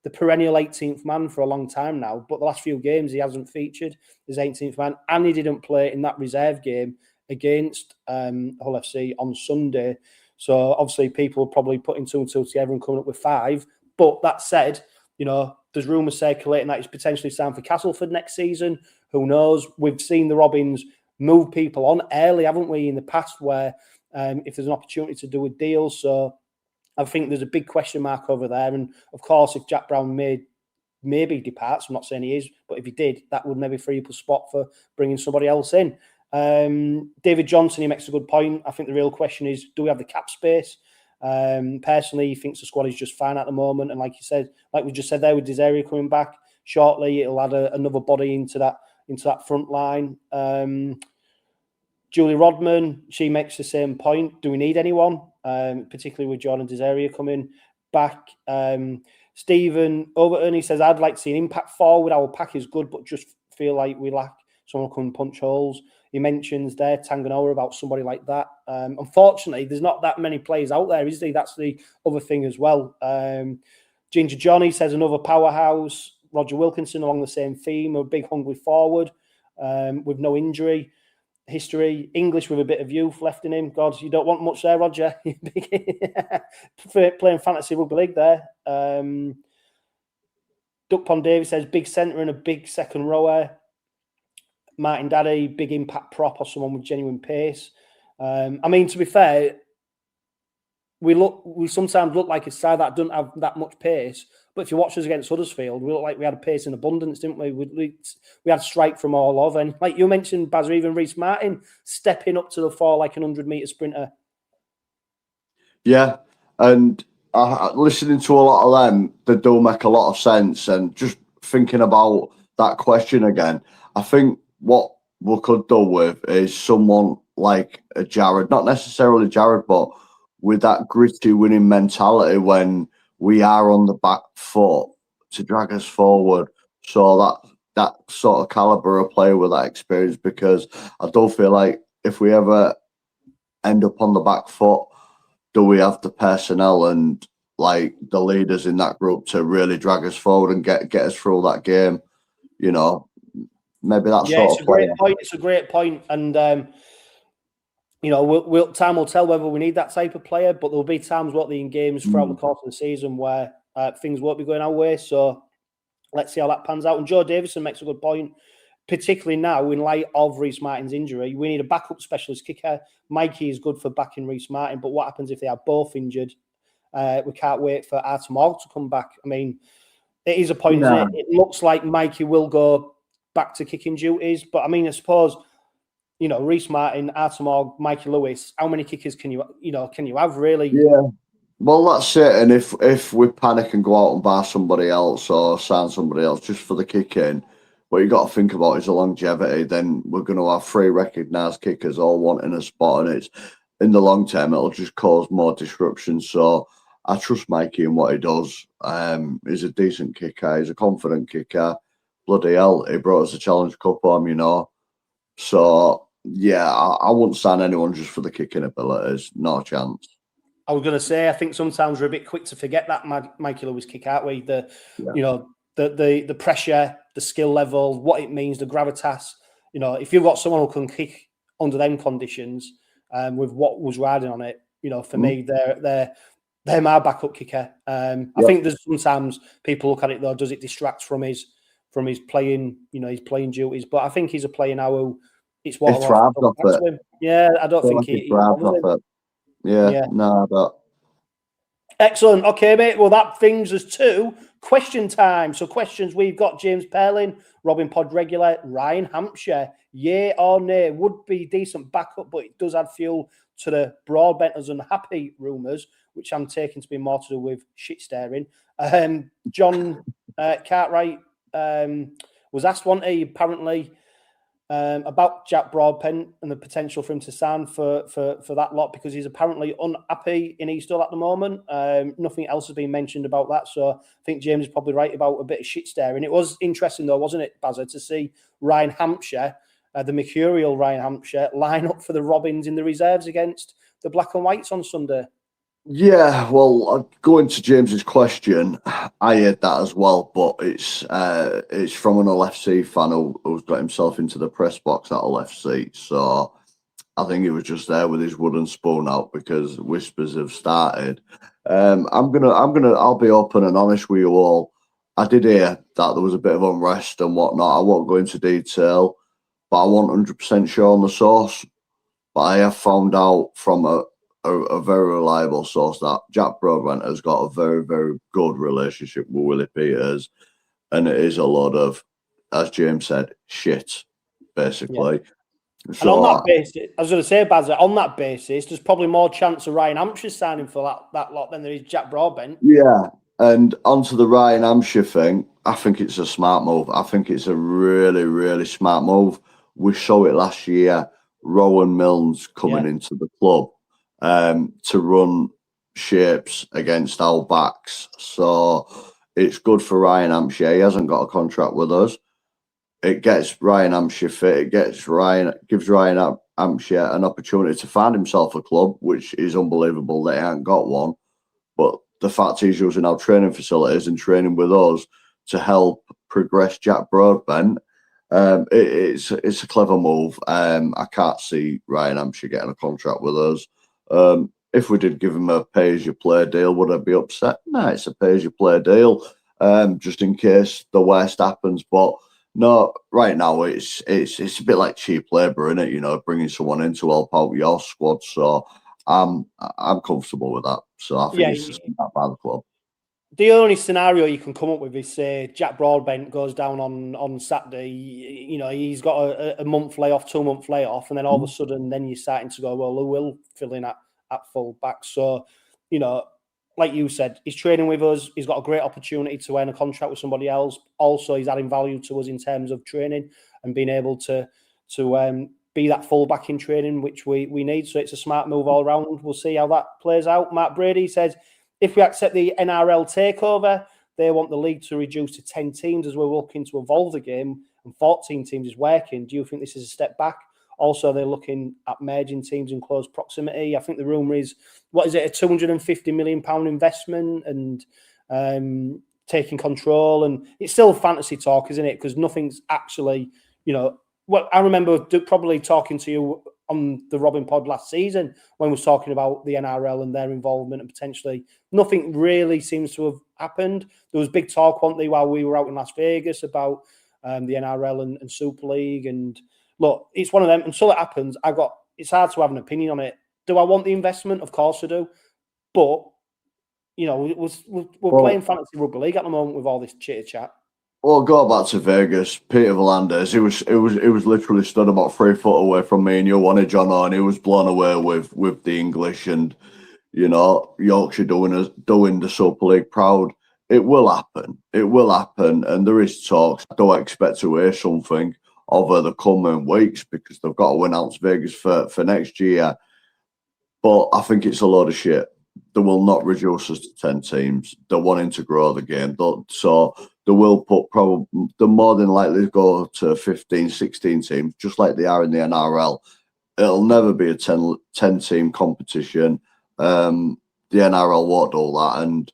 the perennial 18th man for a long time now, but the last few games he hasn't featured as 18th man, and he didn't play in that reserve game against Hull FC on Sunday. So obviously people are probably putting 2 and 2 together and coming up with 5. But that said, you know, there's rumours circulating that he's potentially signed for Castleford next season. Who knows? We've seen the Robins move people on early, haven't we, in the past, where if there's an opportunity to do a deal. So I think there's a big question mark over there. And of course, if Jack Brown may maybe departs. I'm not saying he is, but if he did, that would maybe free up a spot for bringing somebody else in. David Johnson, he makes a good point. I think the real question is, do we have the cap space? Personally, he thinks the squad is just fine at the moment. And like you said, like we just said there with Desiree coming back shortly, it'll add another body into that front line. Julie Rodman, she makes the same point. Do we need anyone? Particularly with Jordan Desiree coming back. Stephen Overton, he says, I'd like to see an impact forward. Our pack is good, but just feel like we lack someone who can punch holes. He mentions there Tanganoa about somebody like that. Unfortunately, there's not that many players out there, is there? That's the other thing as well. Ginger Johnny says another powerhouse. Roger Wilkinson along the same theme, a big hungry forward with no injury history. English with a bit of youth left in him. God, you don't want much there, Roger. Playing fantasy rugby league there. Duck Pond Davis says big centre and a big second rower. Martin Daddy, big impact prop or someone with genuine pace. I mean, to be fair, we sometimes look like a side that doesn't have that much pace. But if you watch us against Huddersfield, we look like we had a pace in abundance, didn't we? We had strike from all over. And like you mentioned, Baz, or even Reece Martin stepping up to the fore like an 100-metre sprinter. Yeah, and listening to a lot of them, they do make a lot of sense. And just thinking about that question again, I think what we could do with is someone like a Jared, not necessarily Jared, but with that gritty winning mentality when we are on the back foot to drag us forward. So that sort of caliber of player with that experience, because I don't feel like if we ever end up on the back foot, do we have the personnel and like the leaders in that group to really drag us forward and get us through that game? You know, maybe that's it's a great point. It's a great point, and you know, time will tell whether we need that type of player. But there'll be times, in games throughout the course of the season where things won't be going our way. So let's see how that pans out. And Joe Davison makes a good point, particularly now in light of Reece Martin's injury. We need a backup specialist kicker. Mikey is good for backing Reece Martin, but what happens if they are both injured? We can't wait for Artemog to come back. I mean, it is a point. No. It looks like Mikey will go back to kicking duties, but I mean, I suppose, you know, Reece Martin, Artemog, Mikey Lewis, how many kickers can you have really? Yeah. Well, that's it. And if we panic and go out and buy somebody else or sign somebody else just for the kicking, what you got to think about is the longevity. Then we're going to have 3 recognised kickers all wanting a spot, and it's in the long term it'll just cause more disruption. So I trust Mikey in what he does. He's a decent kicker. He's a confident kicker. Bloody hell, he brought us a Challenge Cup home, you know. So yeah, I wouldn't sign anyone just for the kicking abilities. No chance. I was going to say, I think sometimes we're a bit quick to forget that Mikey Lewis kick, aren't we? You know, the pressure, the skill level, what it means, the gravitas. You know, if you've got someone who can kick under them conditions, with what was riding on it, you know, for me, they're my backup kicker. I think there's sometimes people look at it though, does it distract from his playing, you know, his playing duties? But I think he's a player now who it's what yeah, I don't think he Yeah, no, but excellent. Okay, mate. Well, that brings us to question time. So, questions we've got: James Perlin, Robin Pod regular, Ryan Hampshire. Yay or nay? Would be decent backup, but it does add fuel to the broadbenters and happy rumours, which I'm taking to be more to do with shit staring. John Cartwright was asked one day apparently about Jack Broadbent and the potential for him to sign for that lot, because he's apparently unhappy in Eastall at the moment. Nothing else has been mentioned about that, so I think James is probably right about a bit of shit staring. It was interesting though, wasn't it, Bazza, to see Ryan Hampshire, the mercurial Ryan Hampshire, line up for the Robins in the reserves against the Black and Whites on Sunday. Yeah, well, going to James's question, I heard that as well, but it's from an LFC fan who's got himself into the press box at LFC. So I think he was just there with his wooden spoon out because whispers have started. I'll be open and honest with you all. I did hear that there was a bit of unrest and whatnot. I won't go into detail, but I wasn't 100% sure on the source. But I have found out from a very reliable source that Jack Broadbent has got a very, very good relationship with Willie Peters. and it is a lot of, as James said, shit, basically. And So on that basis, I was going to say, Baz, on that basis, there's probably more chance of Ryan Hampshire signing for that lot than there is Jack Broadbent. yeah, and onto the Ryan Hampshire thing, I think it's a smart move. I think it's a really, really smart move. We saw it last year, Rowan Milnes coming into the club to run shapes against our backs. So it's good for Ryan Hampshire. He hasn't got a contract with us. It gets Ryan Hampshire fit. It gives Ryan Hampshire an opportunity to find himself a club, which is unbelievable that he hasn't got one. But the fact he's using our training facilities and training with us to help progress Jack Broadbent, it's a clever move. I can't see Ryan Hampshire getting a contract with us. If we did give him a pay-as-you-play deal, would I be upset? No, it's a pay-as-you-play deal, just in case the worst happens. But no, right now it's a bit like cheap labour, isn't it? You know, bringing someone in to help out your squad. So I'm comfortable with that. So I think it's just not by the club. The only scenario you can come up with is, say, Jack Broadbent goes down on Saturday. You know, he's got a month layoff, 2 month layoff, and then all of a sudden, then you're starting to go, well, who will fill in at full back? So, you know, like you said, he's training with us. He's got a great opportunity to earn a contract with somebody else. Also, he's adding value to us in terms of training and being able to be that full back in training, which we need. So it's a smart move all around. We'll see how that plays out. Matt Brady says, if we accept the NRL takeover, they want the league to reduce to 10 teams as we're looking to evolve the game, and 14 teams is working. Do you think this is a step back? Also, they're looking at merging teams in close proximity. I think the rumour is, what is it, a £250 million investment and taking control. And it's still fantasy talk, isn't it? Because nothing's actually, you know, well, I remember probably talking to you on the Robin Pod last season when we was talking about the NRL and their involvement, and potentially nothing really seems to have happened. There was big talk, wasn't there, while we were out in Las Vegas about the NRL and Super League. And look, it's one of them. Until it happens, it's hard to have an opinion on it. Do I want the investment? Of course I do. But, you know, we're playing fantasy rugby league at the moment with all this chitter chat. Well, go back to Vegas. Peter V'landys, it was literally stood about 3 foot away from me, and you wanted John on. He was blown away with the English and, you know, Yorkshire doing the Super League proud. It will happen. It will happen, and there is talks. I don't expect to hear something over the coming weeks because they've got to announce Vegas for next year. But I think it's a load of shit. They will not reduce us to 10 teams. They're wanting to grow the game. So they will they're more than likely to go to 15, 16 teams, just like they are in the NRL. It'll never be a 10-team competition. The NRL won't do that. And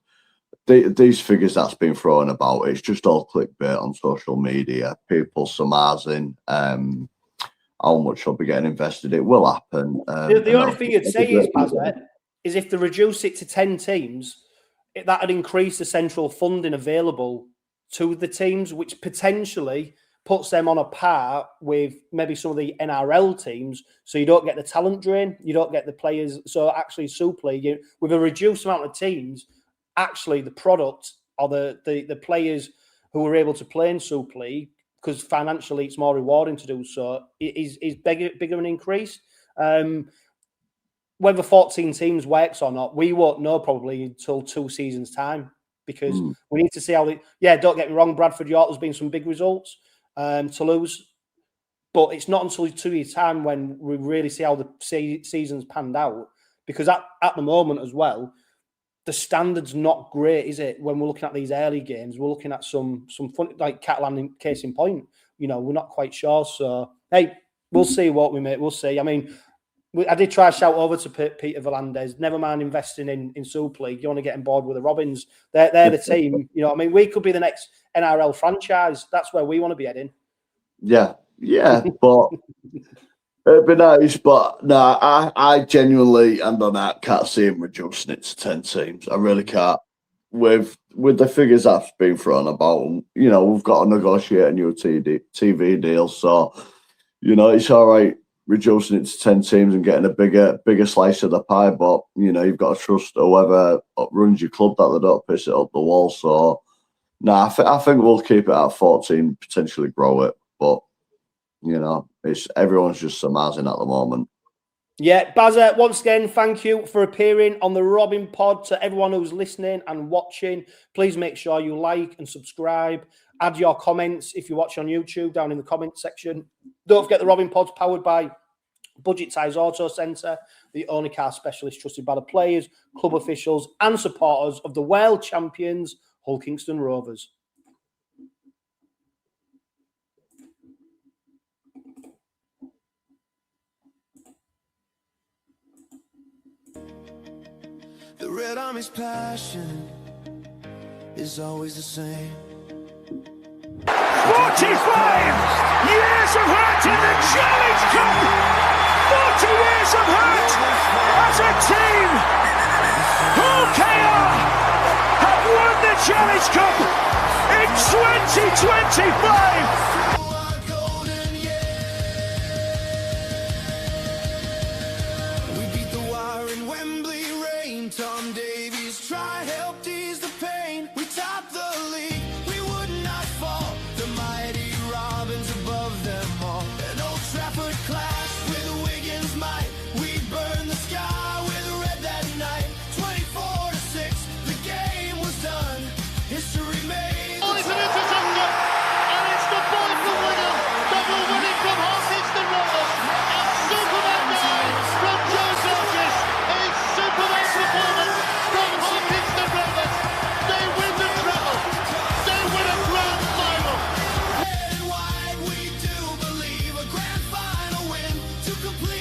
these figures that's been thrown about, it's just all clickbait on social media. People surmising how much they'll be getting invested. It will happen. The only thing you'd say is if they reduce it to 10 teams, that would increase the central funding available to the teams, which potentially puts them on a par with maybe some of the NRL teams. So you don't get the talent drain, you don't get the players. So actually, Super League, with a reduced amount of teams, actually the product or the players who are able to play in Super League, because financially it's more rewarding to do so, is bigger and increased. Whether 14 teams works or not, we won't know probably until 2 seasons' time, because we need to see how don't get me wrong, Bradford York, there's been some big results, Toulouse, but it's not until 2 years' time when we really see how the season's panned out, because at the moment as well, the standard's not great, is it? When we're looking at these early games, we're looking at some fun, like Catalan case in point. You know, we're not quite sure. So, hey, we'll see what we make. We'll see. I mean, I did try to shout over to Peter V'landys, never mind investing in Super League. You want to get on board with the Robins. They're the team. You know, I mean, we could be the next NRL franchise. That's where we want to be heading. Yeah, but it'd be nice. But no, I genuinely and on that can't see him reducing it to 10 teams. I really can't. With the figures that's been thrown about, you know, we've got to negotiate a new TV deal. So, you know, it's all right reducing it to 10 teams and getting a bigger slice of the pie, but you know, you've got to trust whoever runs your club that they don't piss it up the wall. So No, I think we'll keep it at 14, potentially grow it. But, you know, everyone's just surmising at the moment. Yeah, Bazza, once again, thank you for appearing on the Robin Pod. To everyone who's listening and watching, please make sure you like and subscribe. Add your comments if you watch on YouTube down in the comment section. Don't forget the Robin Pod's powered by Budget Tyres Autocentre, the only car specialist trusted by the players, club officials and supporters of the world champions, Hull Kingston Rovers. The Red Army's passion is always the same. 45 years of hurt in the Challenge Cup. 40 years of hurt as a team. Hull KR have won the Challenge Cup in 2025.